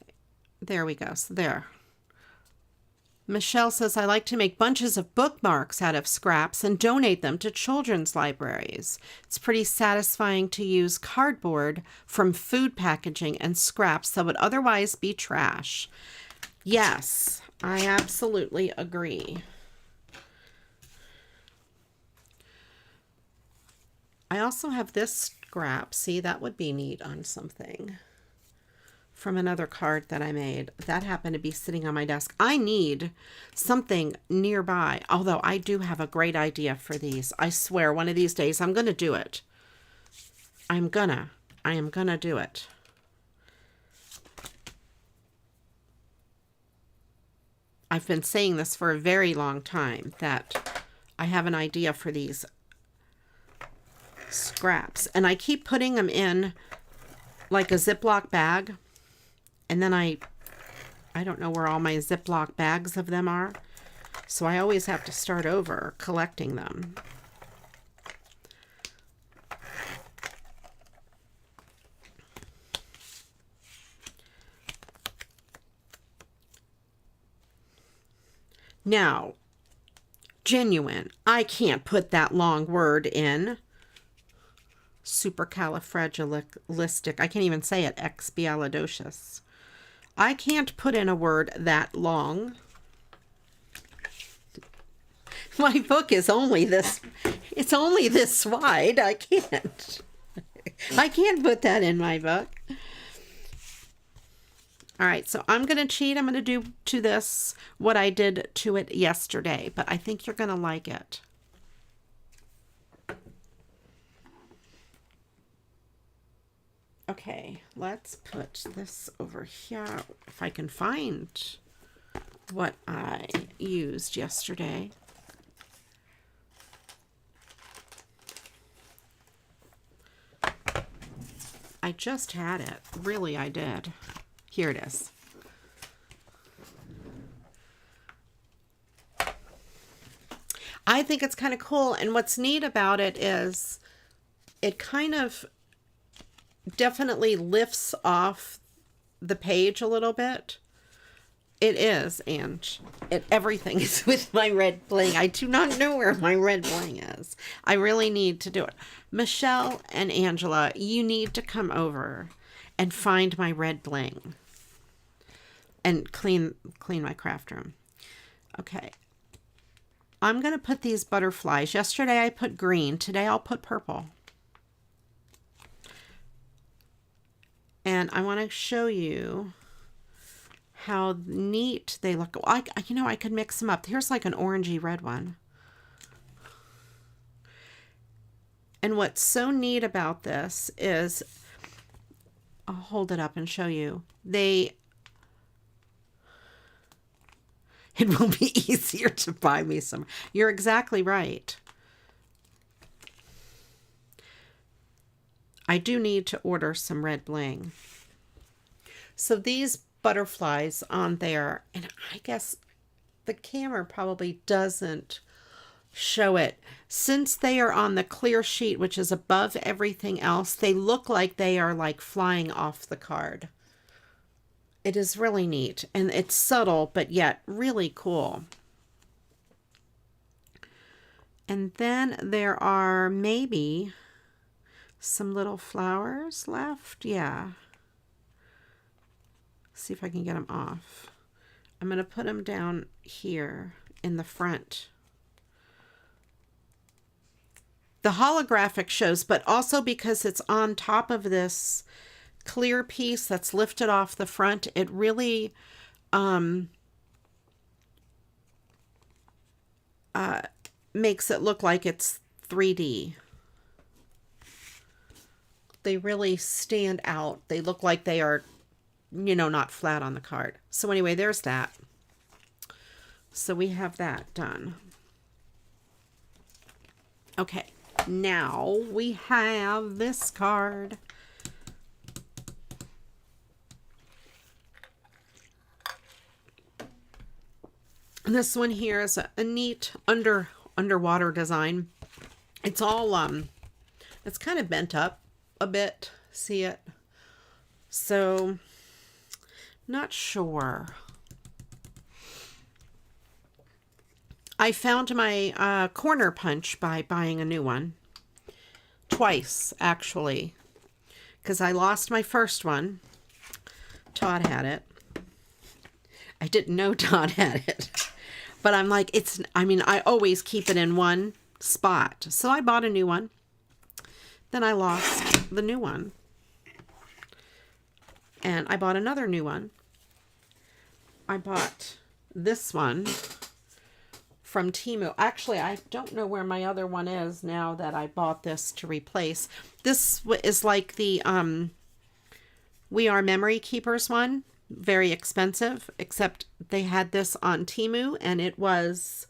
There we go. So there. Michelle says, I like to make bunches of bookmarks out of scraps and donate them to children's libraries. It's pretty satisfying to use cardboard from food packaging and scraps that would otherwise be trash. Yes, I absolutely agree. I also have this scrap. See, that would be neat on something. From another card that I made. That happened to be sitting on my desk. I need something nearby. Although I do have a great idea for these. I swear one of these days I'm going to do it. I am going to do it. I've been saying this for a very long time that I have an idea for these scraps. And I keep putting them in like a Ziploc bag. And then I don't know where all my Ziploc bags of them are. So I always have to start over collecting them. Now, genuine. I can't put that long word in. Supercalifragilistic. I can't even say it. Expialidocious. I can't put in a word that long. My book is only this. It's only this wide. I can't put that in my book. All right, so I'm going to cheat. I'm going to do to this what I did to it yesterday, but I think you're going to like it. Okay, let's put this over here. If I can find what I used yesterday. I just had it. Really, I did. Here it is. I think it's kind of cool. And what's neat about it is it kind of definitely lifts off the page a little bit. It is, and everything is with my red bling. I do not know where my red bling is. I really need to do it. Michelle and Angela, you need to come over and find my red bling. and clean my craft room. Okay. I'm going to put these butterflies. Yesterday I put green. Today I'll put purple. And I want to show you how neat they look. You know, I could mix them up. Here's like an orangey red one. And what's so neat about this is, I'll hold it up and show you. It will be easier to buy me some. You're exactly right. I do need to order some red bling. So these butterflies on there, and I guess the camera probably doesn't show it. Since they are on the clear sheet, which is above everything else, they look like they are like flying off the card. It is really neat, and it's subtle, but yet really cool. And then there are maybe some little flowers left. Yeah. See if I can get them off. I'm going to put them down here in the front. The holographic shows, but also because it's on top of this clear piece that's lifted off the front, it really makes it look like it's 3D. They really stand out. They look like they are, you know, not flat on the card. So anyway, there's that. So we have that done. Okay, now we have this card. This one here is a neat underwater design. It's all it's kind of bent up a bit. See it? So not sure. I found my corner punch by buying a new one. Twice, actually. Because I lost my first one. Todd had it. I didn't know Todd had it. But I'm like, I always keep it in one spot. So I bought a new one. Then I lost the new one. And I bought another new one. I bought this one from Temu. Actually, I don't know where my other one is now that I bought this to replace. This is like the We Are Memory Keepers one. Very expensive, except they had this on Temu and it was,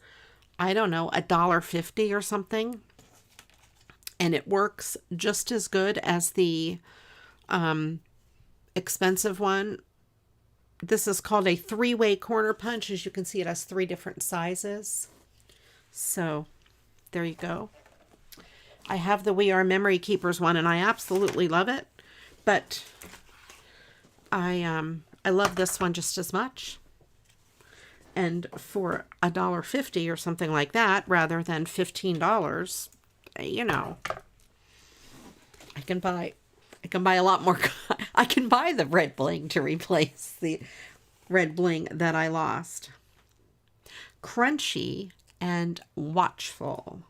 I don't know, $1.50 or something. And it works just as good as the expensive one. This is called a 3-way corner punch. As you can see, it has 3 different sizes. So there you go. I have the We Are Memory Keepers one and I absolutely love it. But I love this one just as much. And for $1.50 or something like that, rather than $15, you know, I can buy a lot more. I can buy the red bling to replace the red bling that I lost. Crunchy and watchful.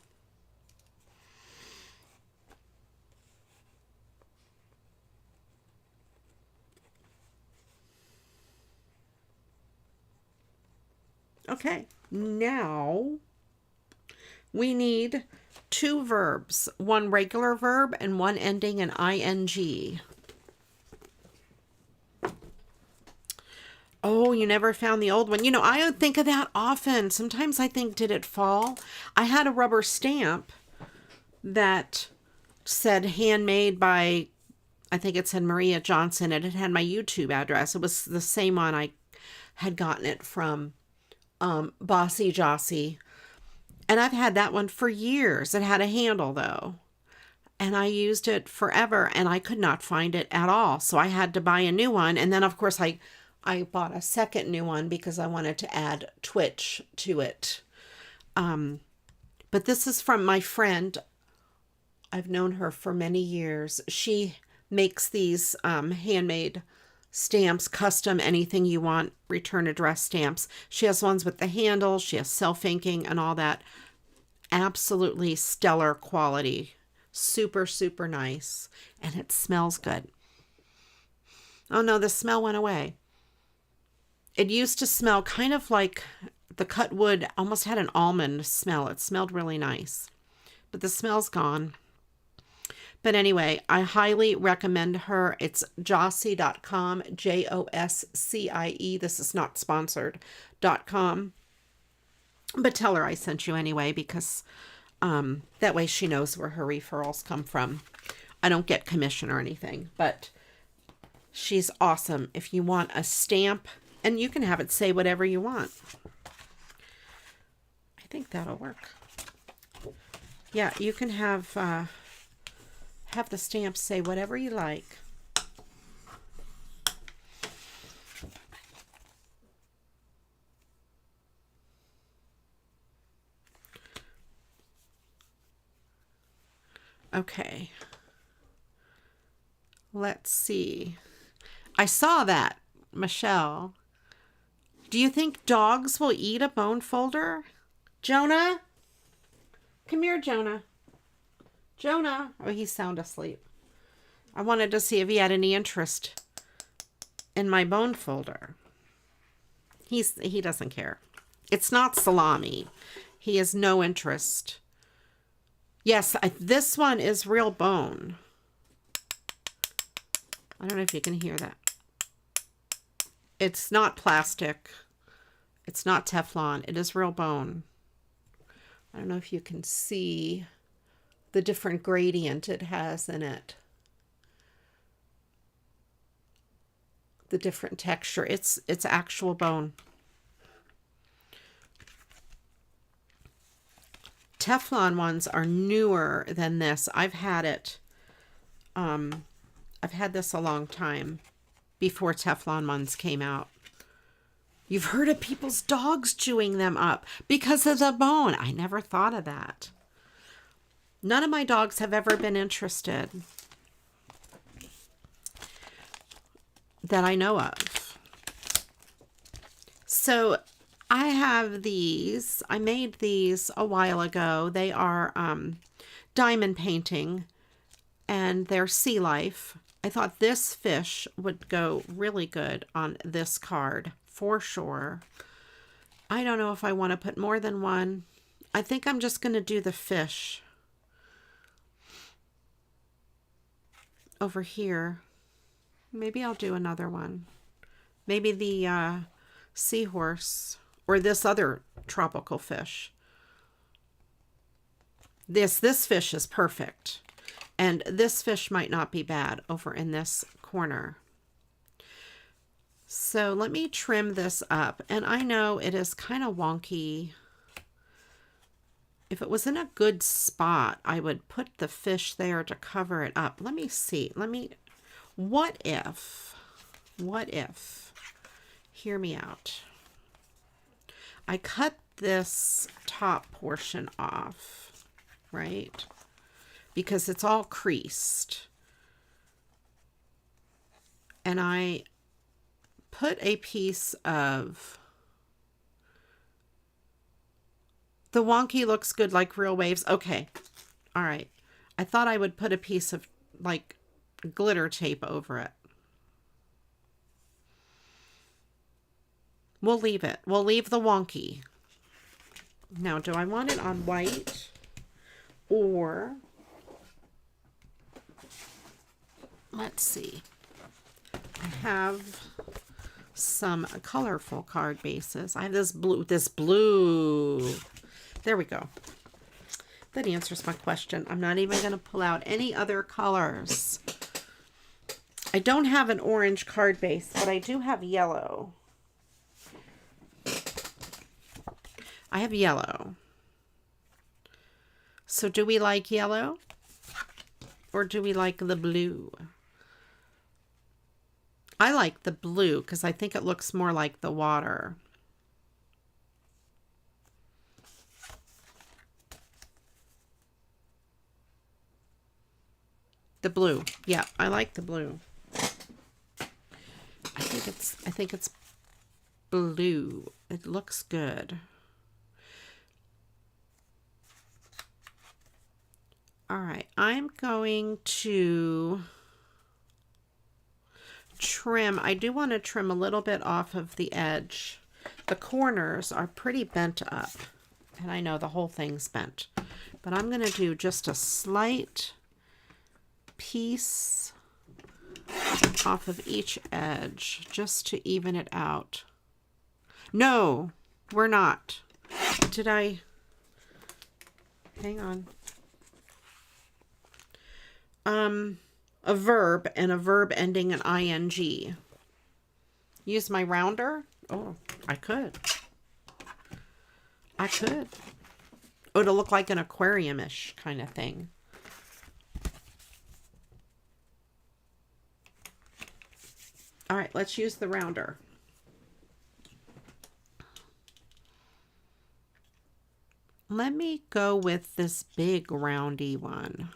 Okay, now we need 2 verbs, 1 regular verb and 1 ending in ing. Oh, you never found the old one. You know, I don't think of that often. Sometimes I think, did it fall? I had a rubber stamp that said handmade by, I think it said Maria Johnson, and it had my YouTube address. It was the same one I had gotten it from Bossy Jossie. And I've had that one for years. It had a handle though. And I used it forever and I could not find it at all. So I had to buy a new one. And then of course I bought a second new one because I wanted to add Twitch to it. But this is from my friend. I've known her for many years. She makes these handmade stamps, custom, anything you want, return address stamps. She has ones with the handle. She has self-inking and all that. Absolutely stellar quality. Super, super nice. And it smells good. Oh no, the smell went away. It used to smell kind of like the cut wood, almost had an almond smell. It smelled really nice. But the smell's gone. But anyway, I highly recommend her. It's Joscie.com, Joscie. This is not sponsored.com. But tell her I sent you anyway, because that way she knows where her referrals come from. I don't get commission or anything, but she's awesome. If you want a stamp, and you can have it say whatever you want. I think that'll work. Yeah, you can have the stamp say whatever you like. Okay. Let's see. I saw that, Michelle. Do you think dogs will eat a bone folder? Jonah? Come here, Jonah. Jonah. Oh, he's sound asleep. I wanted to see if he had any interest in my bone folder. He doesn't care. It's not salami. He has no interest. Yes, this one is real bone. I don't know if you can hear that. It's not plastic. It's not Teflon. It is real bone. I don't know if you can see the different gradient it has in it. The different texture. It's actual bone. Teflon ones are newer than this. I've had it. I've had this a long time before Teflon ones came out. You've heard of people's dogs chewing them up because of the bone. I never thought of that. None of my dogs have ever been interested that I know of. So I have these. I made these a while ago. They are diamond painting, and they're sea life. I thought this fish would go really good on this card for sure. I don't know if I want to put more than one. I think I'm just going to do the fish over here. Maybe I'll do another one. Maybe the seahorse or this other tropical fish. This fish is perfect. And this fish might not be bad over in this corner. So let me trim this up. And I know it is kind of wonky. If it was in a good spot, I would put the fish there to cover it up. Let me see. What if, hear me out. I cut this top portion off, right? Because it's all creased. And I put a piece of, the wonky looks good like real waves. Okay. All right. I thought I would put a piece of like glitter tape over it. We'll leave it. We'll leave the wonky. Now, do I want it on white or... Let's see. I have some colorful card bases. I have this blue. There we go. That answers my question. I'm not even going to pull out any other colors. I don't have an orange card base, but I do have yellow. I have yellow. So do we like yellow? Or do we like the blue? I like the blue because I think it looks more like the water. The blue. Yeah, I like the blue. I think it's blue. It looks good. All right, I'm going to trim. I do want to trim a little bit off of the edge. The corners are pretty bent up, and I know the whole thing's bent, but I'm going to do just a slight piece off of each edge just to even it out. No, we're not. Did I? Hang on. A verb and a verb ending in ing. Use my rounder? Oh, I could. I could. Oh, it'll look like an aquarium-ish kind of thing. All right, let's use the rounder. Let me go with this big roundy one.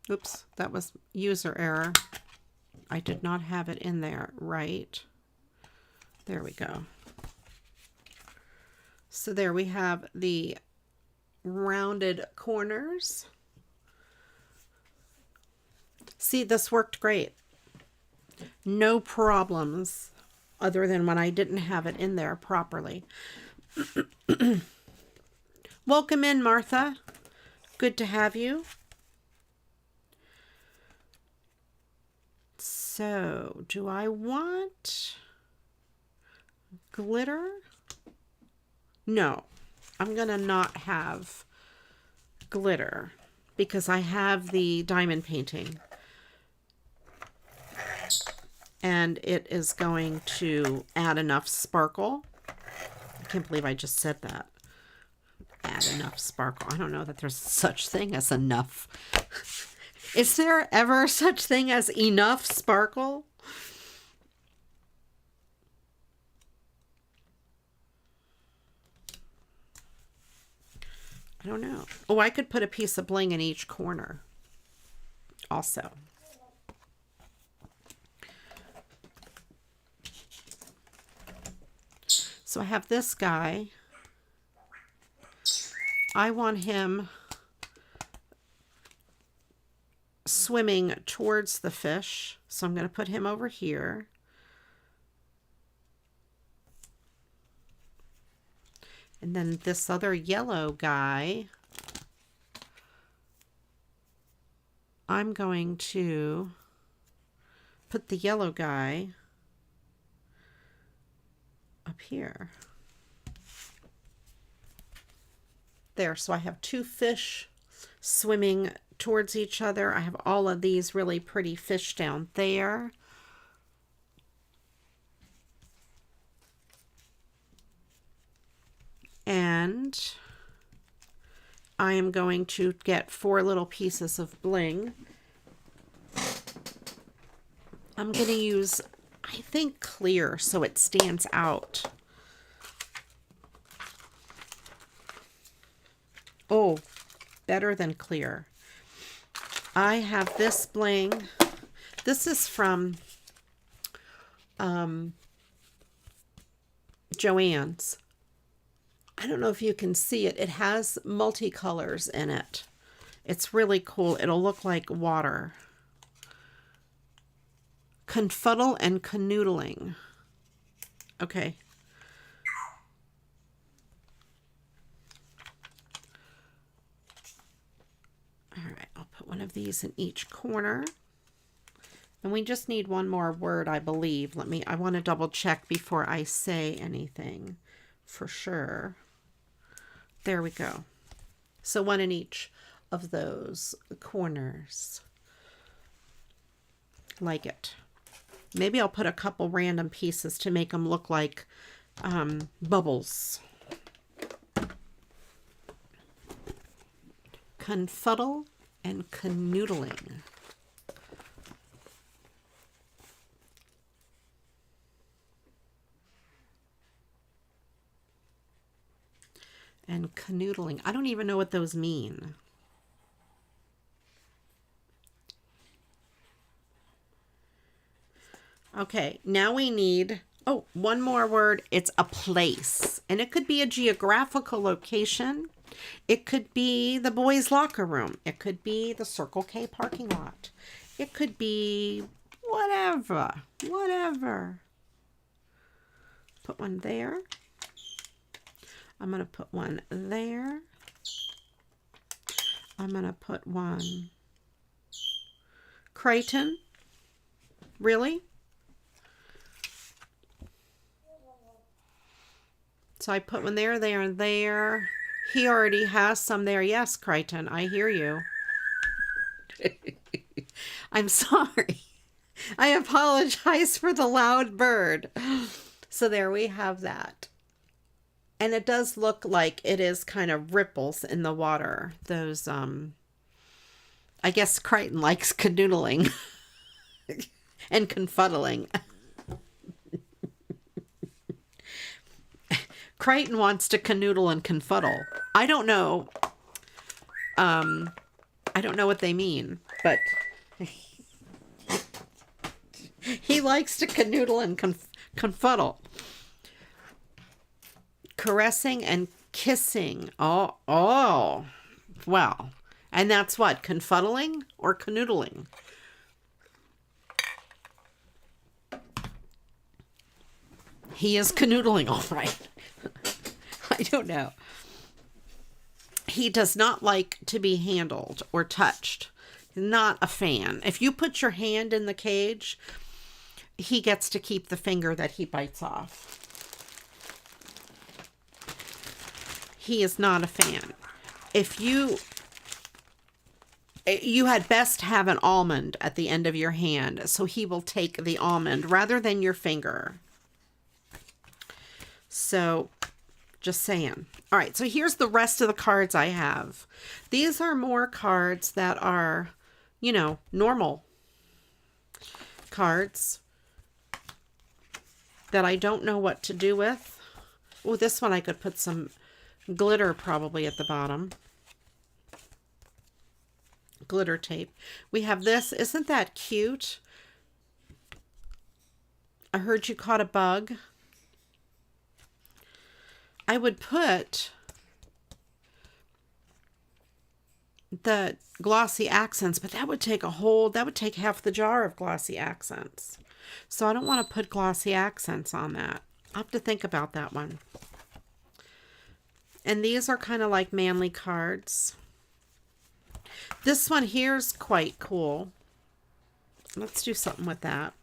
Oops, that was user error. I did not have it in there right. There we go. So there we have the rounded corners. See, this worked great. No problems other than when I didn't have it in there properly. Welcome in, Martha. Good to have you. So, do I want glitter? No, I'm going to not have glitter because I have the diamond painting. And it is going to add enough sparkle. I can't believe I just said that. Add enough sparkle. I don't know that there's such thing as enough. Is there ever such thing as enough sparkle? I don't know. Oh, I could put a piece of bling in each corner also. So I have this guy. I want him swimming towards the fish. So I'm going to put him over here. And then this other yellow guy, I'm going to put the yellow guy up here. There, so I have two fish swimming towards each other. I have all of these really pretty fish down there. And I am going to get 4 little pieces of bling. I'm going to use, I think, clear so it stands out. Oh, better than clear. I have this bling. This is from Joann's. I don't know if you can see it. It has multicolors in it. It's really cool. It'll look like water. Confuddle and canoodling. Okay. All right, I'll put one of these in each corner. And we just need one more word, I believe. I want to double check before I say anything for sure. There we go. So one in each of those corners. Like it. Maybe I'll put a couple random pieces to make them look like bubbles. Confuddle and canoodling. and canoodling. I don't even know what those mean. Okay, now we need, oh, one more word. It's a place. And it could be a geographical location. It could be the boys' locker room. It could be the Circle K parking lot. It could be whatever. Put one there. I'm going to put one there. I'm going to put one. Creighton. Really? So I put one there, there, and there. He already has some there. Yes, Crichton, I hear you. I'm sorry. I apologize for the loud bird. So there we have that. And it does look like it is kind of ripples in the water. Those, I guess Crichton likes canoodling and confuddling. Crichton wants to canoodle and confuddle. I don't know. I don't know what they mean, but he likes to canoodle and confuddle. Caressing and kissing. Oh, well. And that's what? Confuddling or canoodling? He is canoodling, all right. I don't know. He does not like to be handled or touched. Not a fan. If you put your hand in the cage, he gets to keep the finger that he bites off. He is not a fan. If you had best have an almond at the end of your hand, so he will take the almond rather than your finger. So, just saying. All right, so here's the rest of the cards I have. These are more cards that are, you know, normal cards that I don't know what to do with. Oh, this one I could put some glitter probably at the bottom. Glitter tape. We have this. Isn't that cute? I heard you caught a bug. I would put the glossy accents, but that would take half the jar of glossy accents. So I don't want to put glossy accents on that. I'll have to think about that one. And these are kind of like manly cards. This one here is quite cool. Let's do something with that.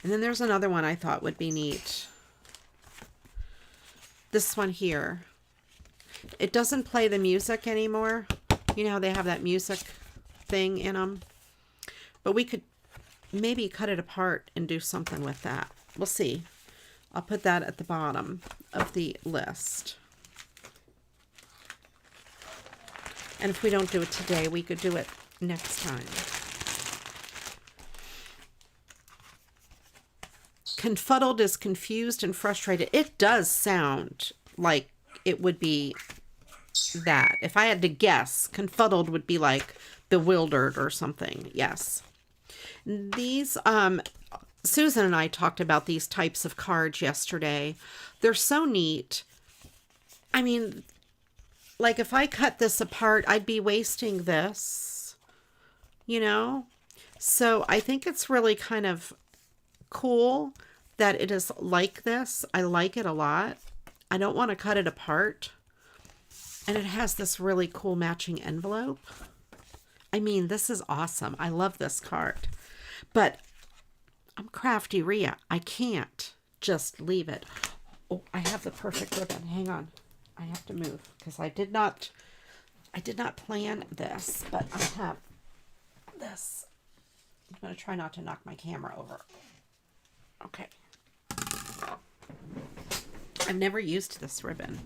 And then there's another one I thought would be neat. This one here. It doesn't play the music anymore. You know how they have that music thing in them? But we could maybe cut it apart and do something with that. We'll see. I'll put that at the bottom of the list. And if we don't do it today, we could do it next time. Confuddled is confused and frustrated. It does sound like it would be that. If I had to guess, confuddled would be like bewildered or something. Yes. These, Susan and I talked about these types of cards yesterday. They're so neat. I mean, like if I cut this apart, I'd be wasting this, you know? So I think it's really kind of cool that it is like this. I like it a lot. I don't want to cut it apart. And it has this really cool matching envelope. I mean, this is awesome. I love this card. But I'm CraftyRia. I can't just leave it. Oh, I have the perfect ribbon. Hang on. I have to move because I did not plan this, but I have this. I'm going to try not to knock my camera over. Okay. I've never used this ribbon.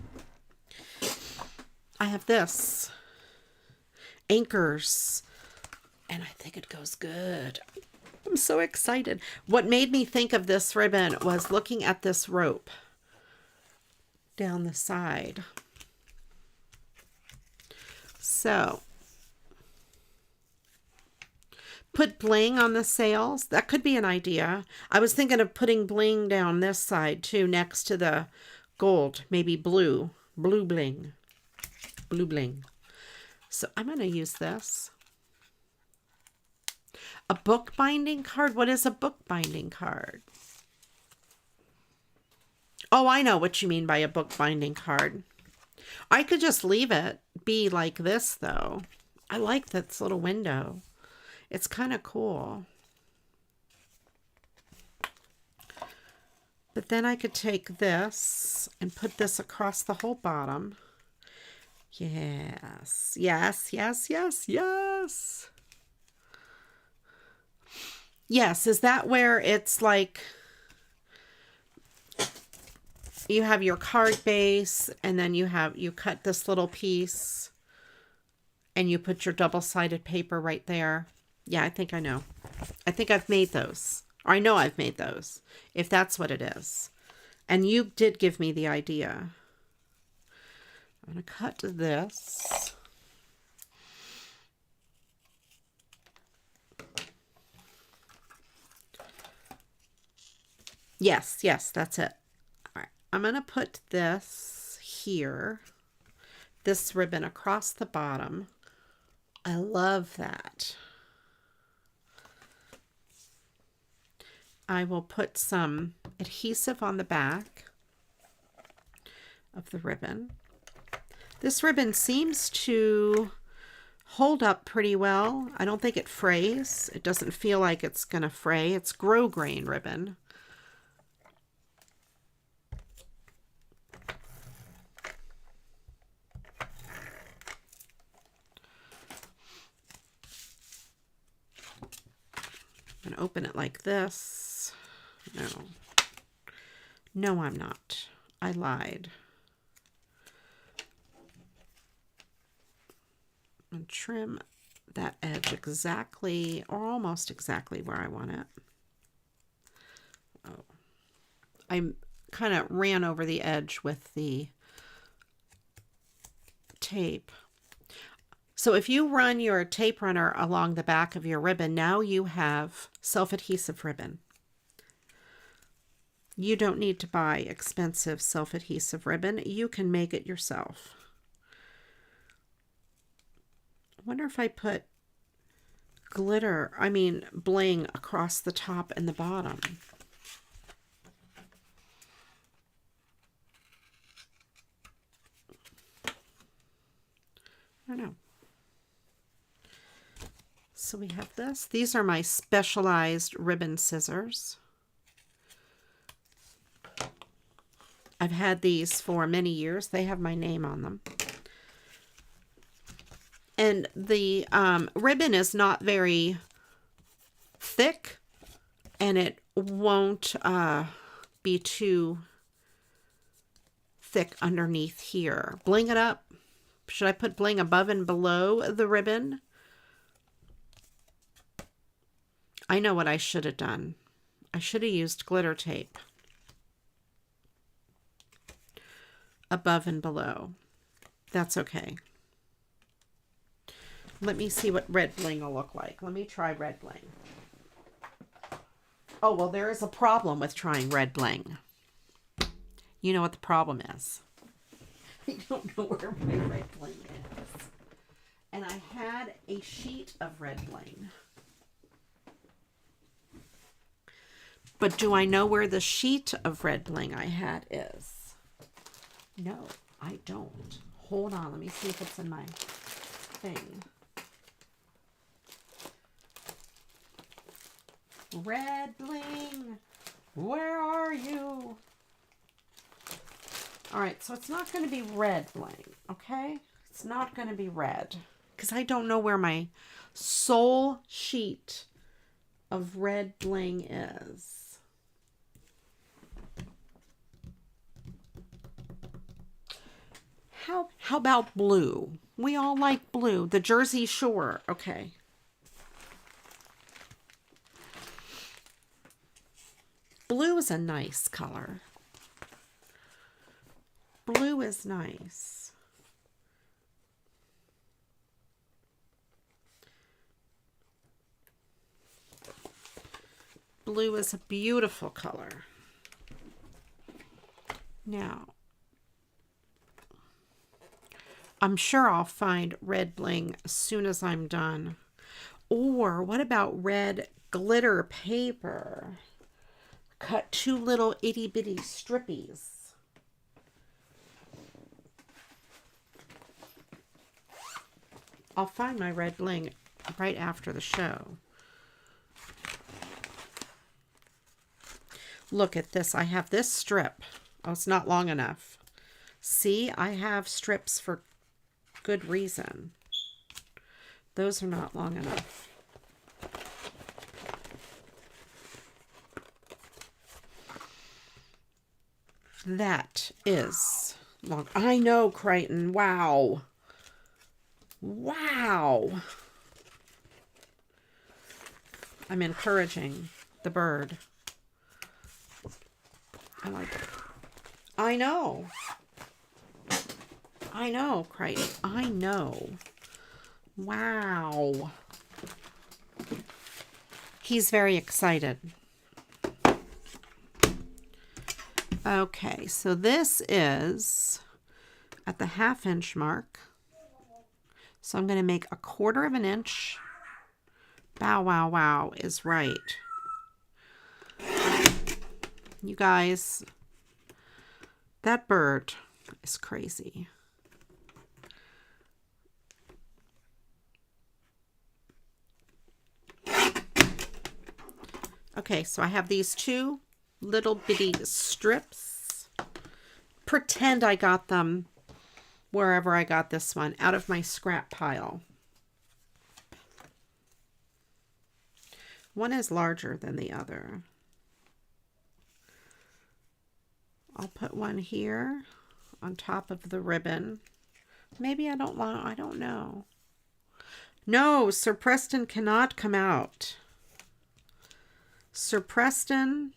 I have this. Anchors. And I think it goes good. I'm so excited. What made me think of this ribbon was looking at this rope down the side. So put bling on the sails. That could be an idea. I was thinking of putting bling down this side too, next to the gold. Maybe blue bling. Blue bling. So I'm going to use this. A bookbinding card? What is a bookbinding card? Oh, I know what you mean by a bookbinding card. I could just leave it be like this, though. I like this little window. It's kind of cool. But then I could take this and put this across the whole bottom. Yes, yes, yes, yes, yes. Yes, is that where it's like you have your card base and then you cut this little piece and you put your double-sided paper right there? Yeah, I think I know. I think I've made those. Or I know I've made those, if that's what it is. And you did give me the idea. I'm going to cut this. Yes, yes, that's it. All right, I'm going to put this here, this ribbon across the bottom. I love that. I will put some adhesive on the back of the ribbon. This ribbon seems to hold up pretty well. I don't think it frays. It doesn't feel like it's going to fray. It's grosgrain ribbon. I'm going to open it like this. No. No, I'm not. I lied. And trim that edge exactly, or almost exactly where I want it. Oh, I kind of ran over the edge with the tape. So if you run your tape runner along the back of your ribbon, now you have self-adhesive ribbon. You don't need to buy expensive self-adhesive ribbon. You can make it yourself. I wonder if I put bling across the top and the bottom. I don't know. So we have this. These are my specialized ribbon scissors. I've had these for many years. They have my name on them. And the ribbon is not very thick, and it won't be too thick underneath here. Bling it up. Should I put bling above and below the ribbon? I know what I should have done. I should have used glitter tape above and below. That's okay. Let me see what red bling will look like. Let me try red bling. Oh, well, there is a problem with trying red bling. You know what the problem is. I don't know where my red bling is. And I had a sheet of red bling. But do I know where the sheet of red bling I had is? No, I don't. Hold on, let me see if it's in my thing. Red bling, where are you? All right, so it's not going to be red bling, okay? It's not going to be red because I don't know where my sole sheet of red bling is. How about blue? We all like blue. The Jersey Shore, okay. Blue is a nice color. Blue is nice. Blue is a beautiful color. Now, I'm sure I'll find red bling as soon as I'm done. Or what about red glitter paper? Cut 2 little itty bitty strippies. I'll find my red bling right after the show. Look at this. I have this strip. Oh, it's not long enough. See, I have strips for good reason. Those are not long enough. That is long. I know, Crichton. Wow. Wow. I'm encouraging the bird. I like it. I know. I know, Crichton. I know. Wow. He's very excited. Okay, so this is at the 1/2 inch mark. So I'm going to make 1/4 inch. Bow, wow, wow is right. You guys, that bird is crazy. Okay, so I have these 2 little bitty strips. Pretend I got them wherever I got this one, out of my scrap pile. One is larger than the other. I'll put one here on top of the ribbon. Maybe I don't know. No, Sir Preston cannot come out. Sir Preston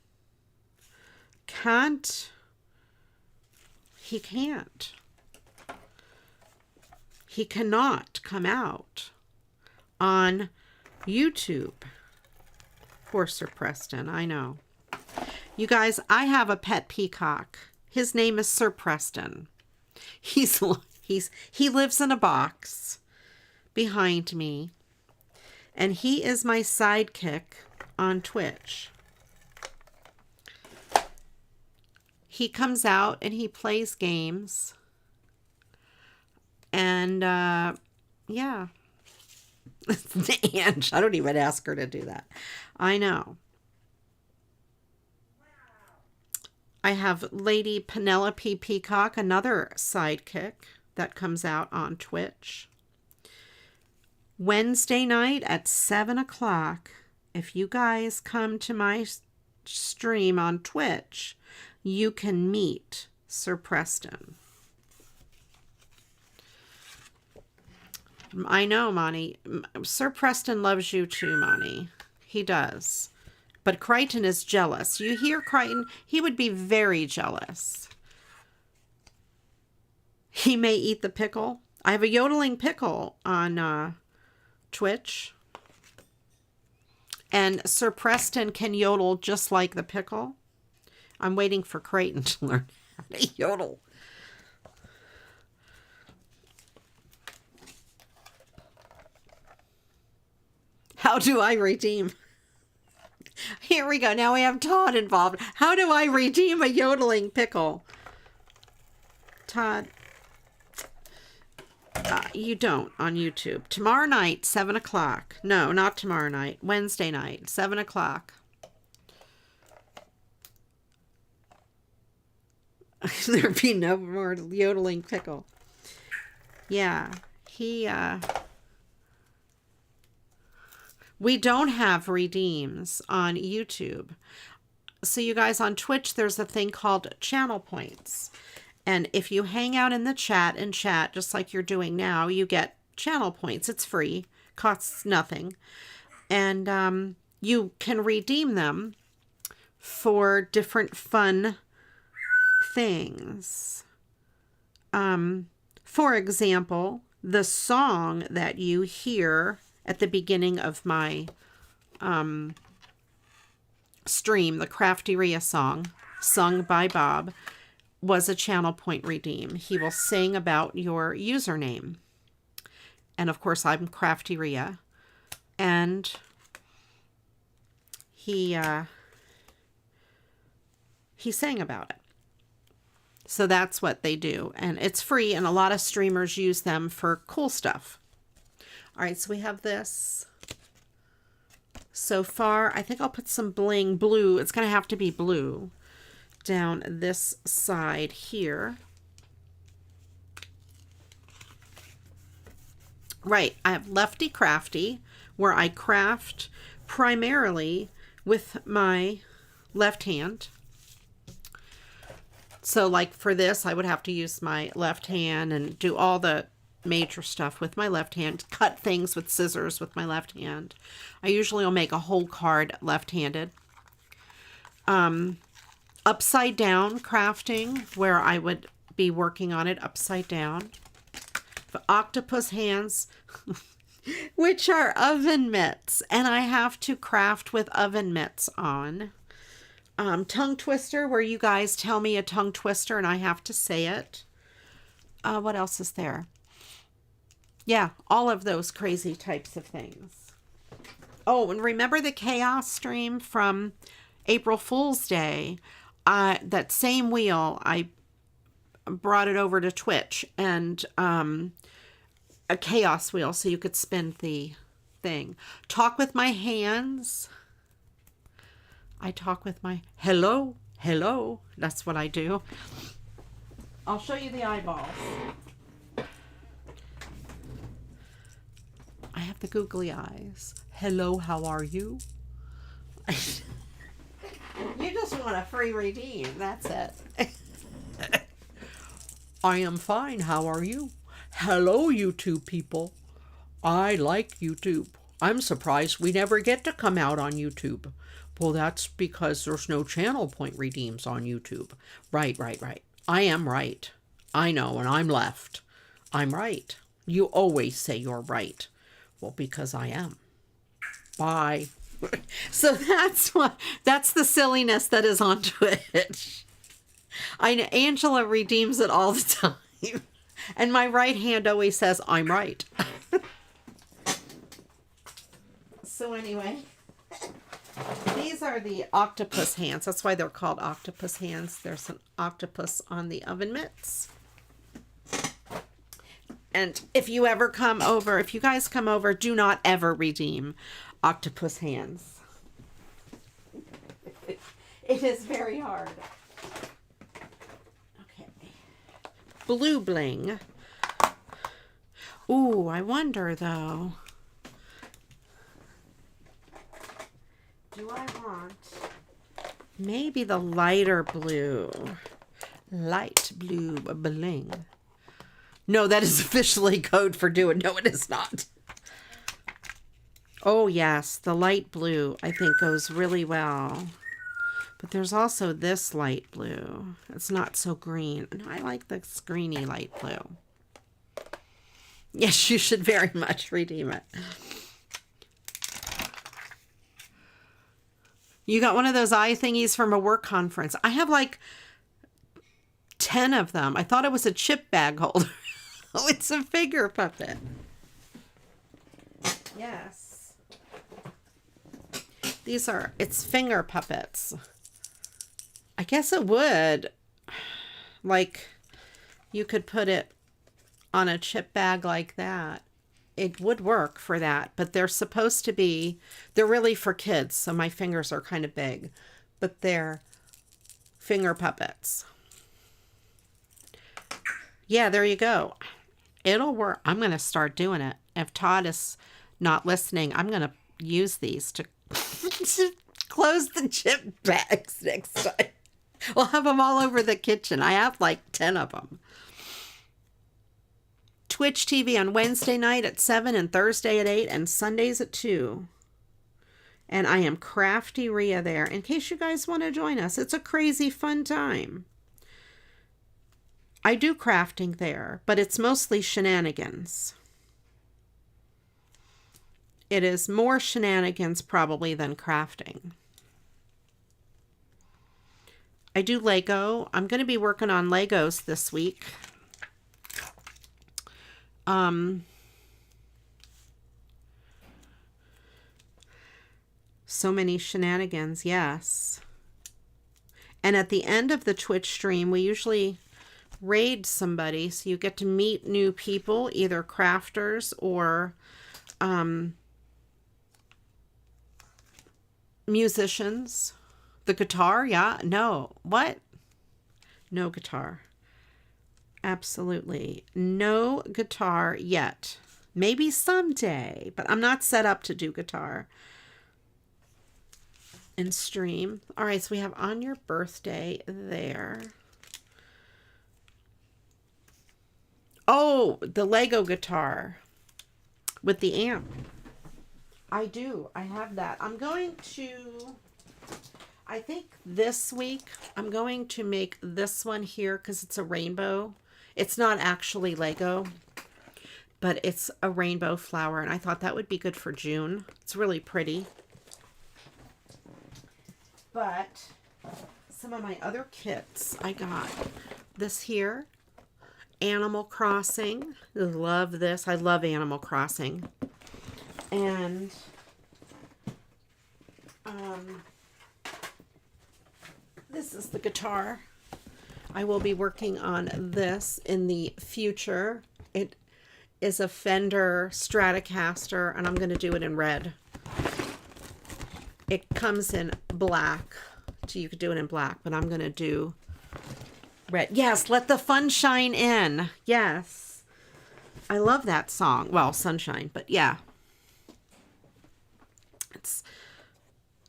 can't. He can't. He cannot come out on YouTube. Poor Sir Preston, I know. You guys, I have a pet peacock. His name is Sir Preston. He lives in a box behind me, and he is my sidekick on Twitch. He comes out and he plays games, and yeah. Ange, I don't even ask her to do that. I know. I have Lady Penelope Peacock, another sidekick that comes out on Twitch. Wednesday night at 7 o'clock, if you guys come to my stream on Twitch, you can meet Sir Preston. I know, Monty. Sir Preston loves you too, Monty. He does. But Crichton is jealous. You hear Crichton? He would be very jealous. He may eat the pickle. I have a yodeling pickle on Twitch. And Sir Preston can yodel just like the pickle. I'm waiting for Crichton to learn how to yodel. How do I redeem? Here we go. Now we have Todd involved. How do I redeem a yodeling pickle? Todd, you don't on YouTube. Tomorrow night, 7 o'clock. No, not tomorrow night. Wednesday night, 7 o'clock. There'd be no more yodeling pickle. Yeah, we don't have redeems on YouTube. So you guys, on Twitch, there's a thing called channel points. And if you hang out in the chat and chat, just like you're doing now, you get channel points. It's free, costs nothing. And you can redeem them for different fun things. for example, the song that you hear at the beginning of my stream, the CraftyRia song, sung by Bob, was a channel point redeem. He will sing about your username. And of course, I'm CraftyRia. And he sang about it. So that's what they do. And it's free, and a lot of streamers use them for cool stuff. All right, so we have this. So far, I think I'll put some bling blue. It's going to have to be blue down this side here. Right, I have Lefty Crafty, where I craft primarily with my left hand. So like for this, I would have to use my left hand and do all the major stuff with my left hand, cut things with scissors with my left hand. I usually will make a whole card left-handed. Upside down crafting, where I would be working on it upside down. The octopus hands, which are oven mitts, and I have to craft with oven mitts on. Tongue twister, where you guys tell me a tongue twister and I have to say it. What else is there? Yeah, all of those crazy types of things. Oh, and remember the chaos stream from April Fool's Day? That same wheel, I brought it over to Twitch, and a chaos wheel so you could spin the thing. Talk with my hands. I talk with my hello, hello. That's what I do. I'll show you the eyeballs. I have the googly eyes. Hello, how are you? You just want a free redeem. That's it. I am fine. How are you? Hello, YouTube people. I like YouTube. I'm surprised we never get to come out on YouTube. Well, that's because there's no channel point redeems on YouTube. Right. I am right. I know, and I'm left. I'm right. You always say you're right. Well, because I am. Bye. So that's the silliness that is on Twitch. Angela redeems it all the time. And my right hand always says, I'm right. So anyway, these are the octopus hands. That's why they're called octopus hands. There's an octopus on the oven mitts. And if you ever come over, if you guys come over, do not ever redeem octopus hands. It is very hard. Okay. Blue bling. Ooh, I wonder though. Do I want maybe the lighter blue? Light blue bling. No, that is officially code for doing. No, it is not. Oh, yes. The light blue, I think, goes really well. But there's also this light blue. It's not so green. I like the screeny light blue. Yes, you should very much redeem it. You got one of those eye thingies from a work conference. I have like 10 of them. I thought it was a chip bag holder. Oh, it's a figure puppet. Yes. It's finger puppets. I guess it would. Like, you could put it on a chip bag like that. It would work for that, but they're supposed to be, they're really for kids, so my fingers are kind of big, but they're finger puppets. Yeah, there you go. It'll work. I'm going to start doing it. If Todd is not listening, I'm going to use these to close the chip bags next time. We'll have them all over the kitchen. I have like 10 of them. Twitch TV on Wednesday night at 7 and Thursday at 8 and Sundays at 2. And I am CraftyRia there in case you guys want to join us. It's a crazy fun time. I do crafting there, but it's mostly shenanigans. It is more shenanigans probably than crafting. I do Lego. I'm going to be working on Legos this week. So many shenanigans, yes. And at the end of the Twitch stream, we usually raid somebody, so you get to meet new people, either crafters or musicians. The guitar, yeah, no. What? No guitar. Absolutely no guitar yet. Maybe someday, but I'm not set up to do guitar and stream. All right, so we have on your birthday there. Oh, the Lego guitar with the amp. I do. I have that. I'm going to, I think this week, I'm going to make this one here because it's a rainbow. It's not actually Lego, but it's a rainbow flower, and I thought that would be good for June. It's really pretty. But some of my other kits, I got this here, Animal Crossing. Love this. I love Animal Crossing. And this is the guitar. I will be working on this in the future. It is a Fender Stratocaster, and I'm going to do it in red. It comes in black, so you could do it in black, but I'm going to do red. Yes, let the fun shine in. Yes. I love that song. Well, Sunshine, but yeah. It's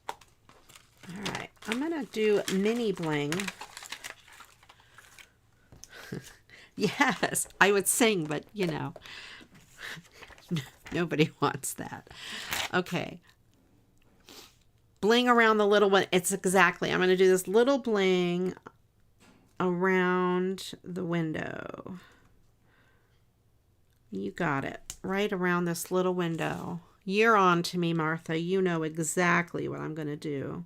all right. I'm going to do mini bling. Yes, I would sing, but you know, nobody wants that. Okay. Bling around the little one. It's exactly, I'm going to do this little bling around the window. You got it. Right around this little window. You're on to me, Martha. You know exactly what I'm going to do.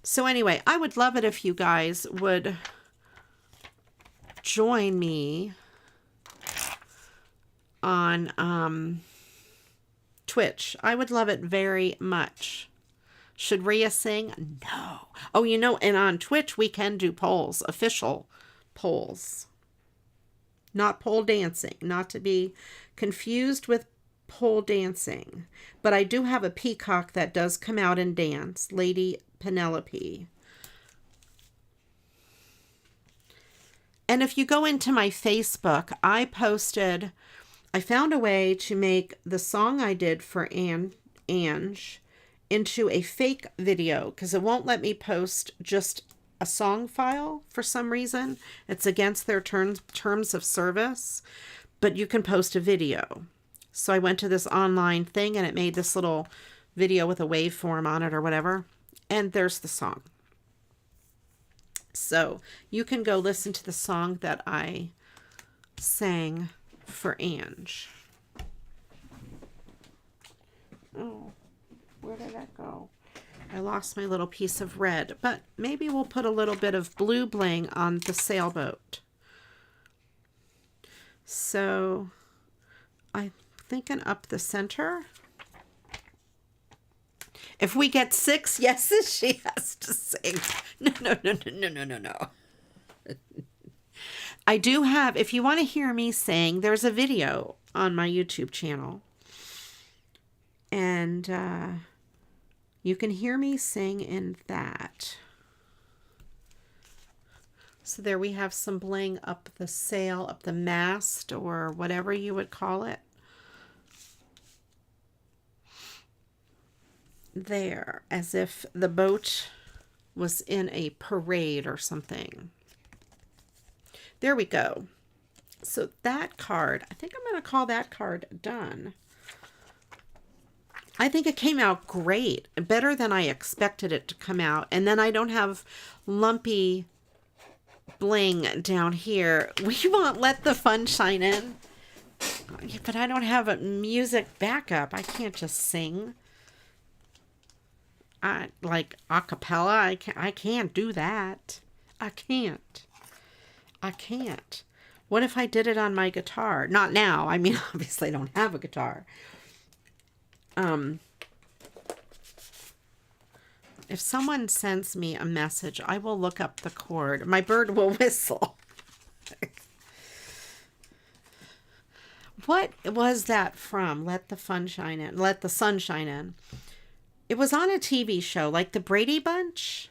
So anyway, I would love it if you guys would join me on Twitch. I would love it very much. Should Rhea sing? No. Oh, you know, and on Twitch we can do polls, official polls. Not pole dancing, not to be confused with pole dancing. But I do have a peacock that does come out and dance, Lady Penelope. And if you go into my Facebook, I found a way to make the song I did for Ange into a fake video because it won't let me post just a song file for some reason. It's against their terms of service, but you can post a video. So I went to this online thing and it made this little video with a waveform on it or whatever. And there's the song. So you can go listen to the song that I sang for Ange. Oh, where did that go? I lost my little piece of red, but maybe we'll put a little bit of blue bling on the sailboat. So I'm thinking up the center. If we get 6 yeses, she has to sing. No. I do have, if you want to hear me sing, there's a video on my YouTube channel. And you can hear me sing in that. So there we have some bling up the sail, up the mast, or whatever you would call it. There, as if the boat was in a parade or something. There we go. So that card, I think I'm going to call that card done. I think it came out great, better than I expected it to come out. And then I don't have lumpy bling down here. We won't let the fun shine in. But I don't have a music backup. I can't just sing. Like a cappella. I can't do that. I can't. What if I did it on my guitar? Not now. I mean, obviously I don't have a guitar. If someone sends me a message, I will look up the chord. My bird will whistle. What was that from? Let the fun shine in. Let the sun shine in. It was on a TV show, like the Brady Bunch.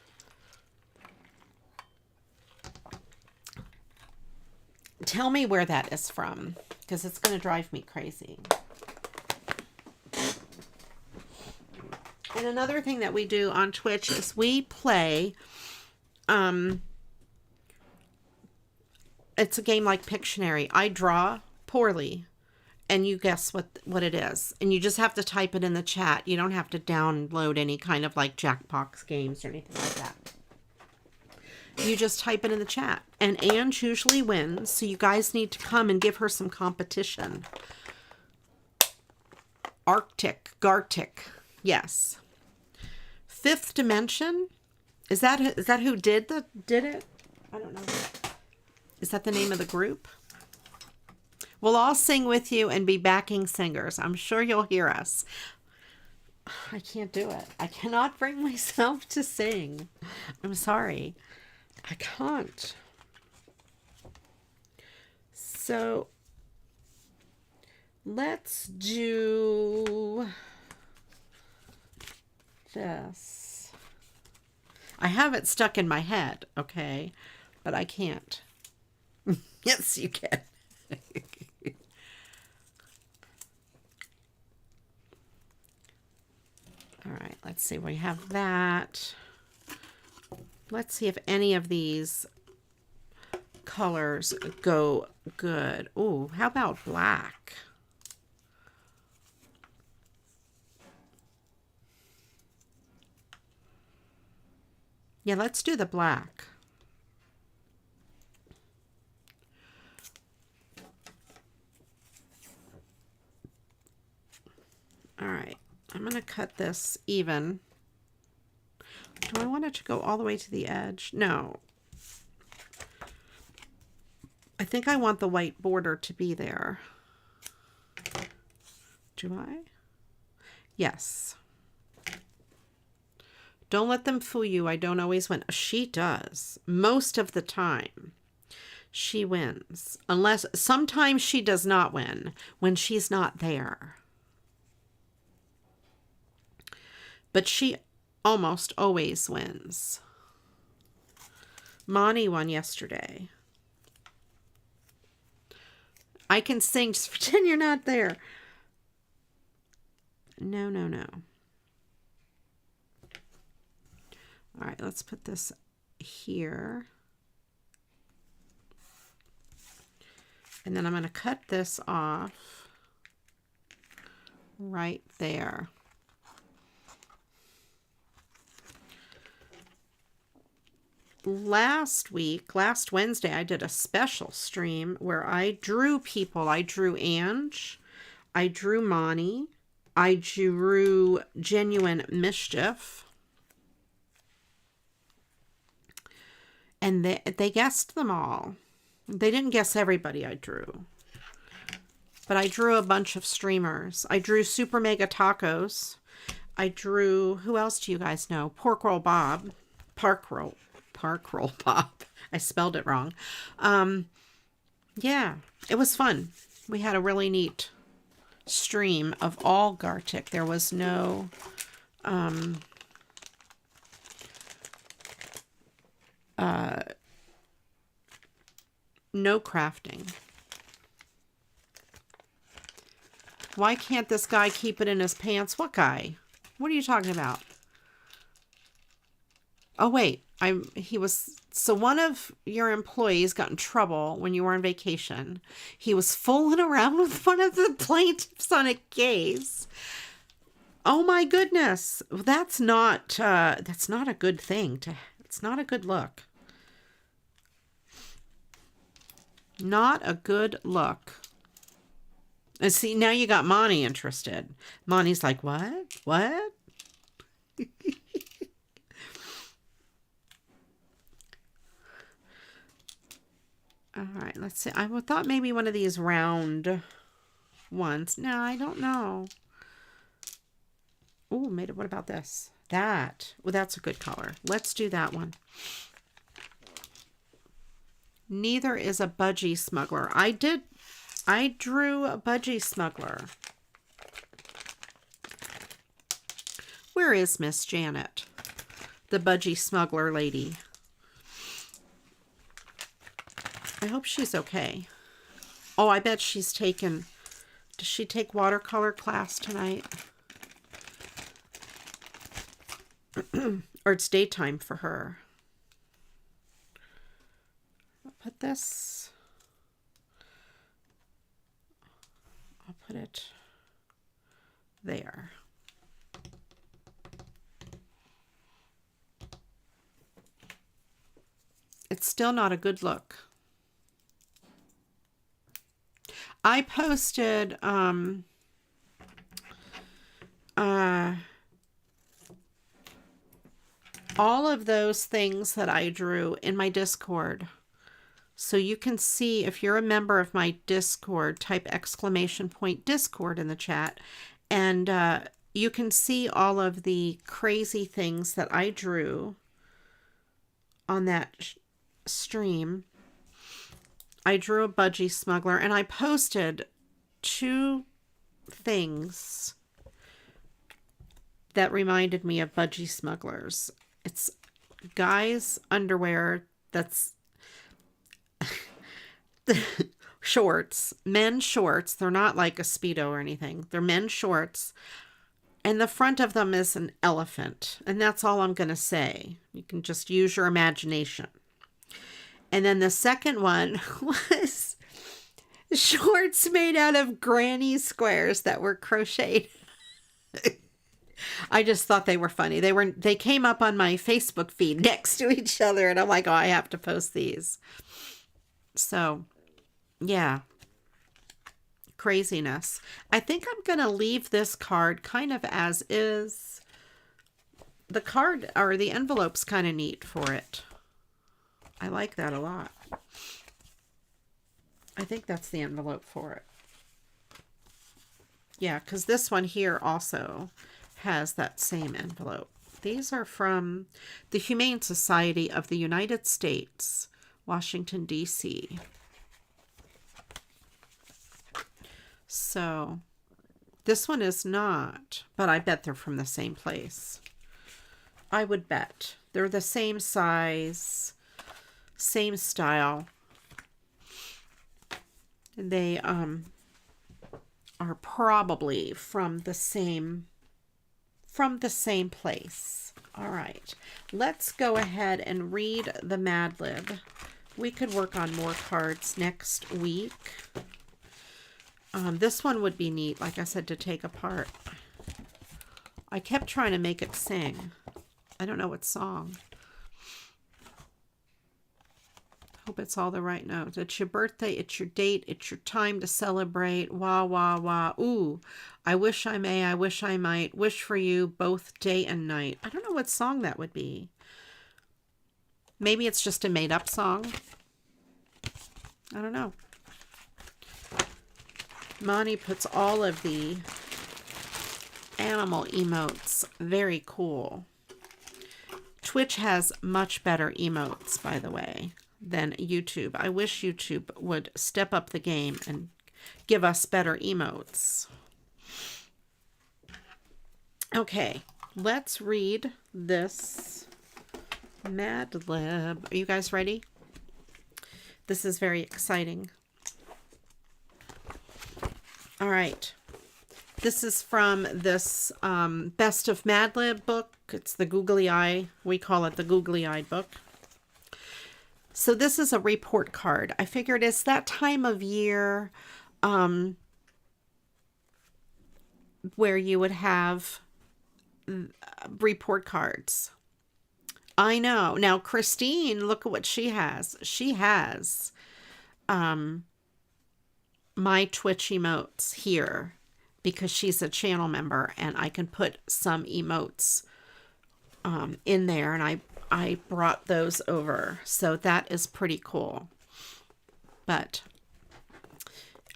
Tell me where that is from, because it's going to drive me crazy. And another thing that we do on Twitch is we play, it's a game like Pictionary. I draw poorly, and you guess what it is. And you just have to type it in the chat. You don't have to download any kind of like Jackbox games or anything like that. You just type it in the chat. And Ange usually wins, so you guys need to come and give her some competition. Gartic. Yes. Fifth Dimension? Is that who did it? I don't know. Is that the name of the group? We'll all sing with you and be backing singers. I'm sure you'll hear us. I can't do it. I cannot bring myself to sing. I'm sorry. I can't. So let's do this. I have it stuck in my head, okay? But I can't. Yes, you can. All right, let's see. We have that. Let's see if any of these colors go good. Ooh, how about black? Yeah, let's do the black. All right, I'm going to cut this even. Do I want it to go all the way to the edge? No. I think I want the white border to be there. Do I? Yes. Don't let them fool you. I don't always win. She does. Most of the time, she wins. Unless sometimes she does not win when she's not there. But she almost always wins. Monty won yesterday. I can sing. Just pretend you're not there. No. All right, let's put this here. And then I'm going to cut this off right there. Last Wednesday, I did a special stream where I drew people. I drew Ange. I drew Monty. I drew Genuine Mischief. And they guessed them all. They didn't guess everybody I drew. But I drew a bunch of streamers. I drew SuperMegaTacos. I drew, who else do you guys know? Park Roll Bob. I spelled it wrong. Yeah, it was fun. We had a really neat stream of all Gartic. There was no no crafting. Why can't this guy keep it in his pants? What guy? What are you talking about? Oh, wait. So one of your employees got in trouble when you were on vacation. He was fooling around with one of the plaintiffs on a case. Oh my goodness. That's not a good thing. It's not a good look. Not a good look. And see, now you got Monty interested. Monty's like, what? What? All right, let's see. I thought maybe one of these round ones. No, I don't know. Oh, what about this? That. Well, that's a good color. Let's do that one. Neither is a budgie smuggler. I drew a budgie smuggler. Where is Miss Janet? The budgie smuggler lady. I hope she's okay. Oh, I bet she's taken... Does she take watercolor class tonight? Or it's daytime for her. I'll put this... I'll put it there. It's still not a good look. I posted all of those things that I drew in my Discord. So you can see, if you're a member of my Discord, type !Discord in the chat, and you can see all of the crazy things that I drew on that stream. I drew a budgie smuggler, and I posted 2 things that reminded me of budgie smugglers. It's guys' underwear that's shorts, men's shorts. They're not like a Speedo or anything. They're men's shorts. And the front of them is an elephant. And that's all I'm going to say. You can just use your imagination. And then the second one was shorts made out of granny squares that were crocheted. I just thought they were funny. They came up on my Facebook feed next to each other, and I'm like, oh, I have to post these. So, yeah. Craziness. I think I'm going to leave this card kind of as is. The card, or the envelope's kind of neat for it. I like that a lot. I think that's the envelope for it. Yeah, because this one here also has that same envelope. These are from the Humane Society of the United States, Washington, D.C. So, this one is not, but I bet they're from the same place. I would bet. They're the same size, same style. They are probably from the same place. All right, let's go ahead and read the Mad Lib. We could work on more cards next week. This one would be neat, like I said, to take apart. I kept trying to make it sing. I don't know what song. Hope it's all the right notes. It's your birthday, it's your date, it's your time to celebrate. Wah, wah, wah. Ooh, I wish I may, I wish I might. Wish for you both day and night. I don't know what song that would be. Maybe it's just a made-up song. I don't know. Monty puts all of the animal emotes. Very cool. Twitch has much better emotes, by the way, than YouTube. I wish YouTube would step up the game and give us better emotes. Okay, let's read this Mad Lib. Are you guys ready? This is very exciting. All right. This is from this Best of Mad Lib book. It's the Googly Eye. We call it the Googly Eye book. So this is a report card. I figured it's that time of year where you would have report cards. I know. Now, Christine, look at what she has. She has my Twitch emotes here because she's a channel member, and I can put some emotes in there, and I brought those over. So that is pretty cool. But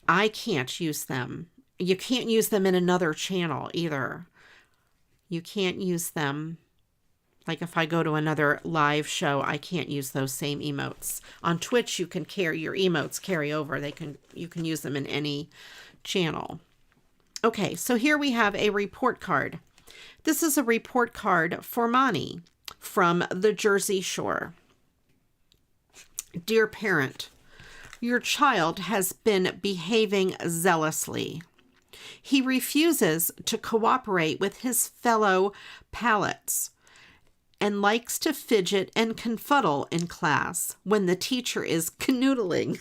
I can't use them. You can't use them in another channel either. You can't use them. Like if I go to another live show, I can't use those same emotes. On Twitch, you can carry your emotes carry over. You can use them in any channel. Okay, so here we have a report card. This is a report card for Monty from the Jersey Shore. Dear parent, your child has been behaving zealously. He refuses to cooperate with his fellow pallets and likes to fidget and confuddle in class when the teacher is canoodling.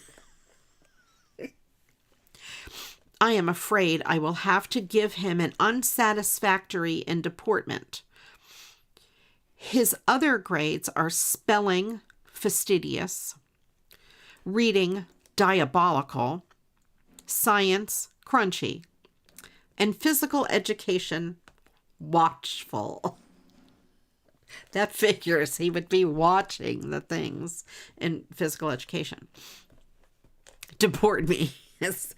I am afraid I will have to give him an unsatisfactory in deportment. His other grades are spelling fastidious, reading diabolical, science crunchy, and physical education watchful. That figures he would be watching the things in physical education. Deport me. Yes.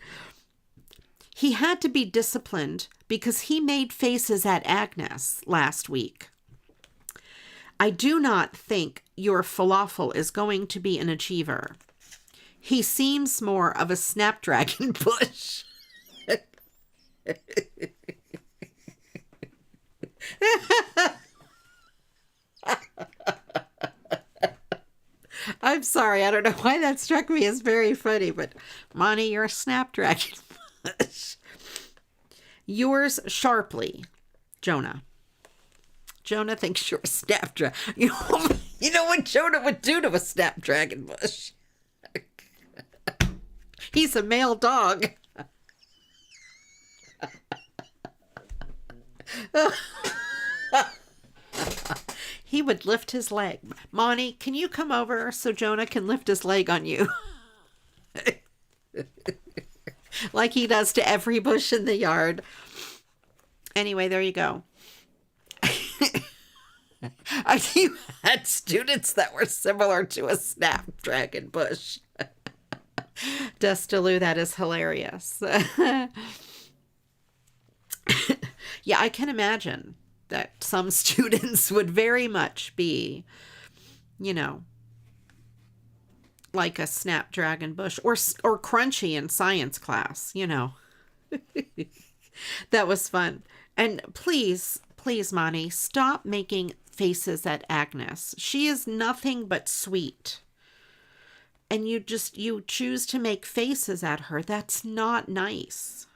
He had to be disciplined because he made faces at Agnes last week. I do not think your falafel is going to be an achiever. He seems more of a snapdragon bush. I'm sorry, I don't know why that struck me as very funny, but Monty, you're a snapdragon bush. Yours sharply, Jonah. Jonah thinks you're a snapdragon. You know what Jonah would do to a snapdragon bush? He's a male dog. He would lift his leg. Monty, can you come over so Jonah can lift his leg on you? Like he does to every bush in the yard. Anyway, there you go. You had students that were similar to a snapdragon bush. Dustaloo, that is hilarious. Yeah, I can imagine that some students would very much be, like a snapdragon bush or crunchy in science class, That was fun. And please, Monty, stop making faces at Agnes. She is nothing but sweet. And you choose to make faces at her. That's not nice.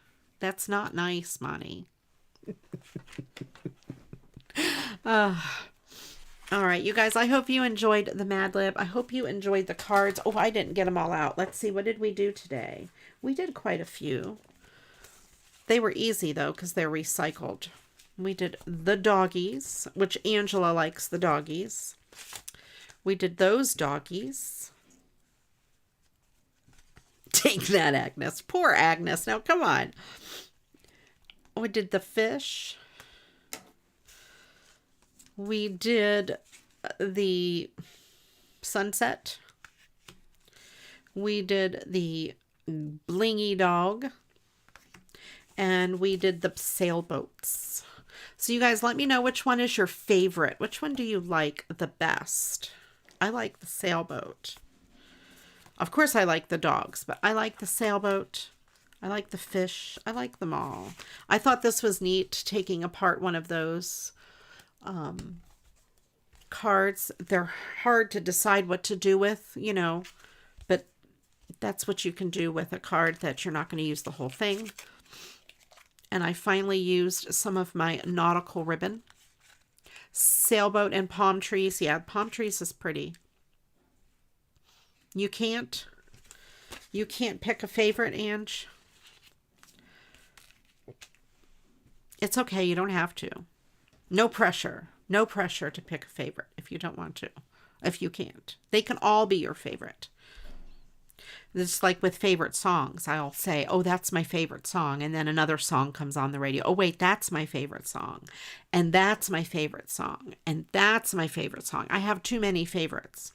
That's not nice, Monty. All right, you guys, I hope you enjoyed the Mad Lib. I hope you enjoyed the cards. Oh, I didn't get them all out. Let's see. What did we do today? We did quite a few. They were easy, though, because they're recycled. We did the doggies, which Angela likes the doggies. We did those doggies. Take that, Agnes. Poor Agnes. Now, come on. We did the fish. We did the sunset. We did the blingy dog. And we did the sailboats. So you guys, let me know which one is your favorite. Which one do you like the best? I like the sailboat. Of course I like the dogs, but I like the sailboat. I like the fish. I like them all. I thought this was neat, taking apart one of those cards. They're hard to decide what to do with, but that's what you can do with a card that you're not going to use the whole thing. And I finally used some of my nautical ribbon. Sailboat and palm trees. Yeah, palm trees is pretty. You can't pick a favorite, Ange. It's okay. You don't have to. No pressure. No pressure to pick a favorite if you don't want to. If you can't. They can all be your favorite. It's like with favorite songs. I'll say, oh, that's my favorite song. And then another song comes on the radio. Oh, wait, that's my favorite song. And that's my favorite song. And that's my favorite song. I have too many favorites.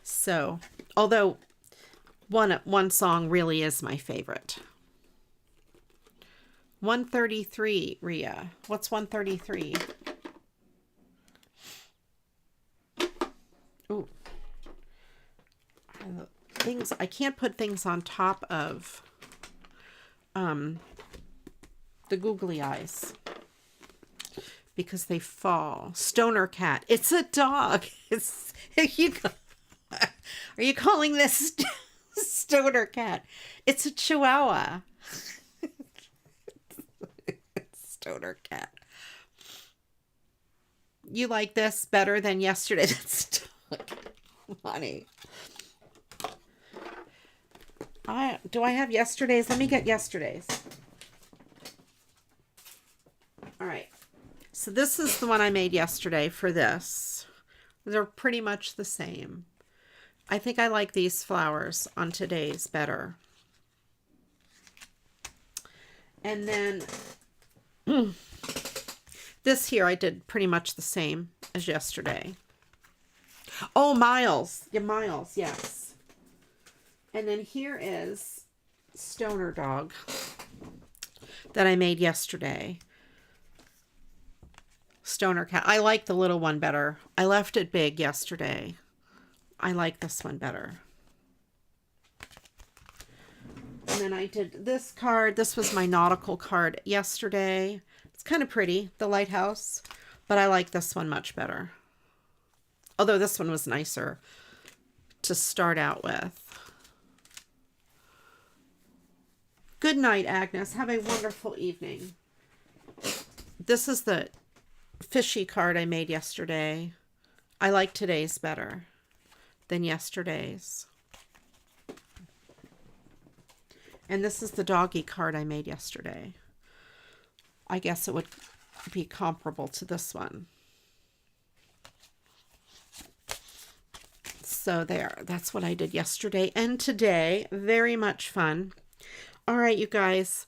So, although one song really is my favorite. 133, Ria. What's 133? Ooh. Things, I can't put things on top of the googly eyes because they fall. Stoner cat. It's a dog. It's are you calling this stoner cat? It's a chihuahua. Stoner cat. You like this better than yesterday? That's funny. Do I have yesterday's? Let me get yesterday's. All right. So this is the one I made yesterday for this. They're pretty much the same. I think I like these flowers on today's better. And then this here I did pretty much the same as yesterday. Oh, Miles. Yeah, Miles, yes. And then here is Stoner Dog that I made yesterday. Stoner Cat. I like the little one better. I left it big yesterday. I like this one better. And then I did this card. This was my nautical card yesterday. It's kind of pretty, the lighthouse, but I like this one much better. Although this one was nicer to start out with. Good night, Agnes. Have a wonderful evening. This is the fishy card I made yesterday. I like today's better than yesterday's. And this is the doggy card I made yesterday. I guess it would be comparable to this one. So there, that's what I did yesterday and today. Very much fun. All right, you guys.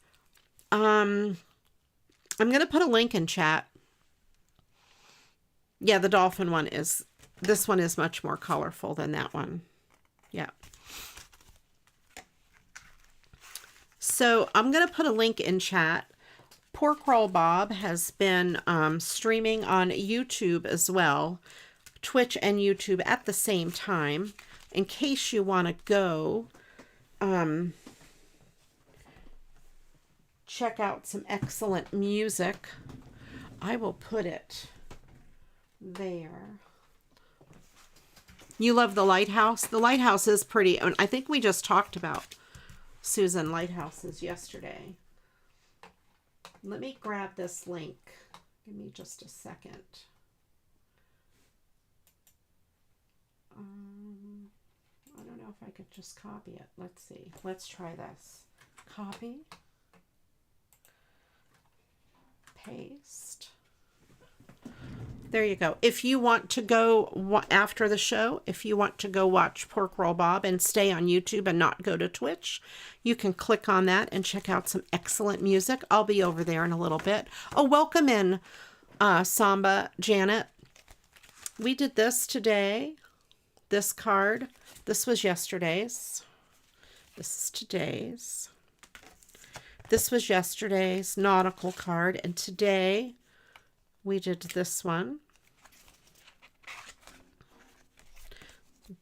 I'm going to put a link in chat. Yeah, the dolphin one is, this one is much more colorful than that one. Yeah. So I'm going to put a link in chat. Pork Roll Bob has been streaming on YouTube as well. Twitch and YouTube at the same time. In case you want to go check out some excellent music. I will put it there. You love the lighthouse? The lighthouse is pretty. And I think we just talked about Susan lighthouses yesterday. Let me grab this link. Give me just a second. I don't know if I could just copy it. Let's see. Let's try this. Copy. Paste. There you go. If you want to go after the show, if you want to go watch Pork Roll Bob and stay on YouTube and not go to Twitch, you can click on that and check out some excellent music. I'll be over there in a little bit. Oh, welcome in, Samba Janet. We did this today. This card. This was yesterday's. This is today's. This was yesterday's nautical card. And today we did this one.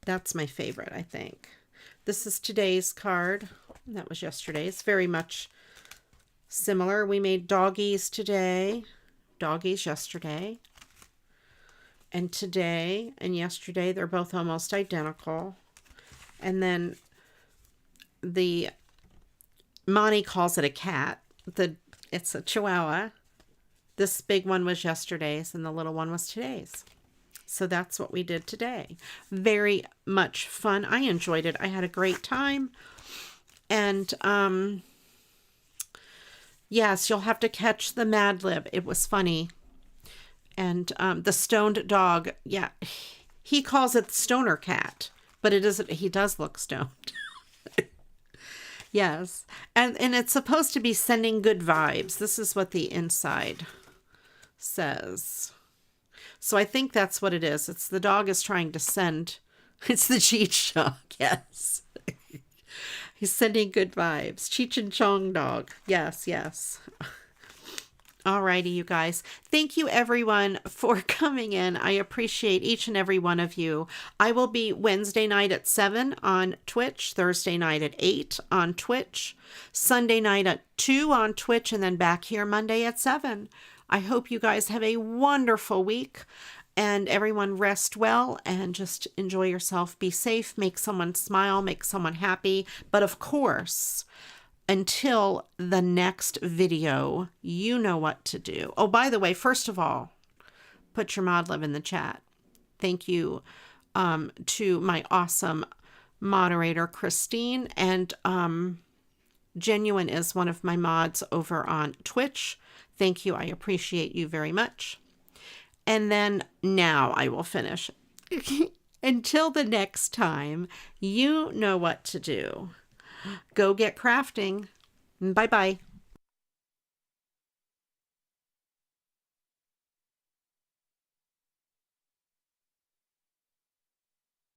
That's my favorite, I think. This is today's card. That was yesterday's. Very much similar. We made doggies today. Doggies yesterday. And today and yesterday, they're both almost identical. And then the Monty calls it a cat. It's a Chihuahua. This big one was yesterday's and the little one was today's. So that's what we did today. Very much fun. I enjoyed it. I had a great time. And yes, you'll have to catch the Mad Lib. It was funny. And the stoned dog, yeah, he calls it Stoner Cat. But it isn't, he does look stoned. Yes. And it's supposed to be sending good vibes. This is what the inside says. So I think that's what it is. It's the dog is trying to send. It's the Cheech dog. Yes. He's sending good vibes. Cheech and Chong dog. Yes, yes. Alrighty, you guys. Thank you, everyone, for coming in. I appreciate each and every one of you. I will be Wednesday night at 7 on Twitch, Thursday night at 8 on Twitch, Sunday night at 2 on Twitch, and then back here Monday at 7. I hope you guys have a wonderful week, and everyone rest well and just enjoy yourself. Be safe, make someone smile, make someone happy. But of course, until the next video, you know what to do. Oh, by the way, first of all, put your mod love in the chat. Thank you to my awesome moderator, Christine. And Genuine is one of my mods over on Twitch. Thank you. I appreciate you very much. And then now I will finish. Until the next time, you know what to do. Go get crafting. Bye-bye.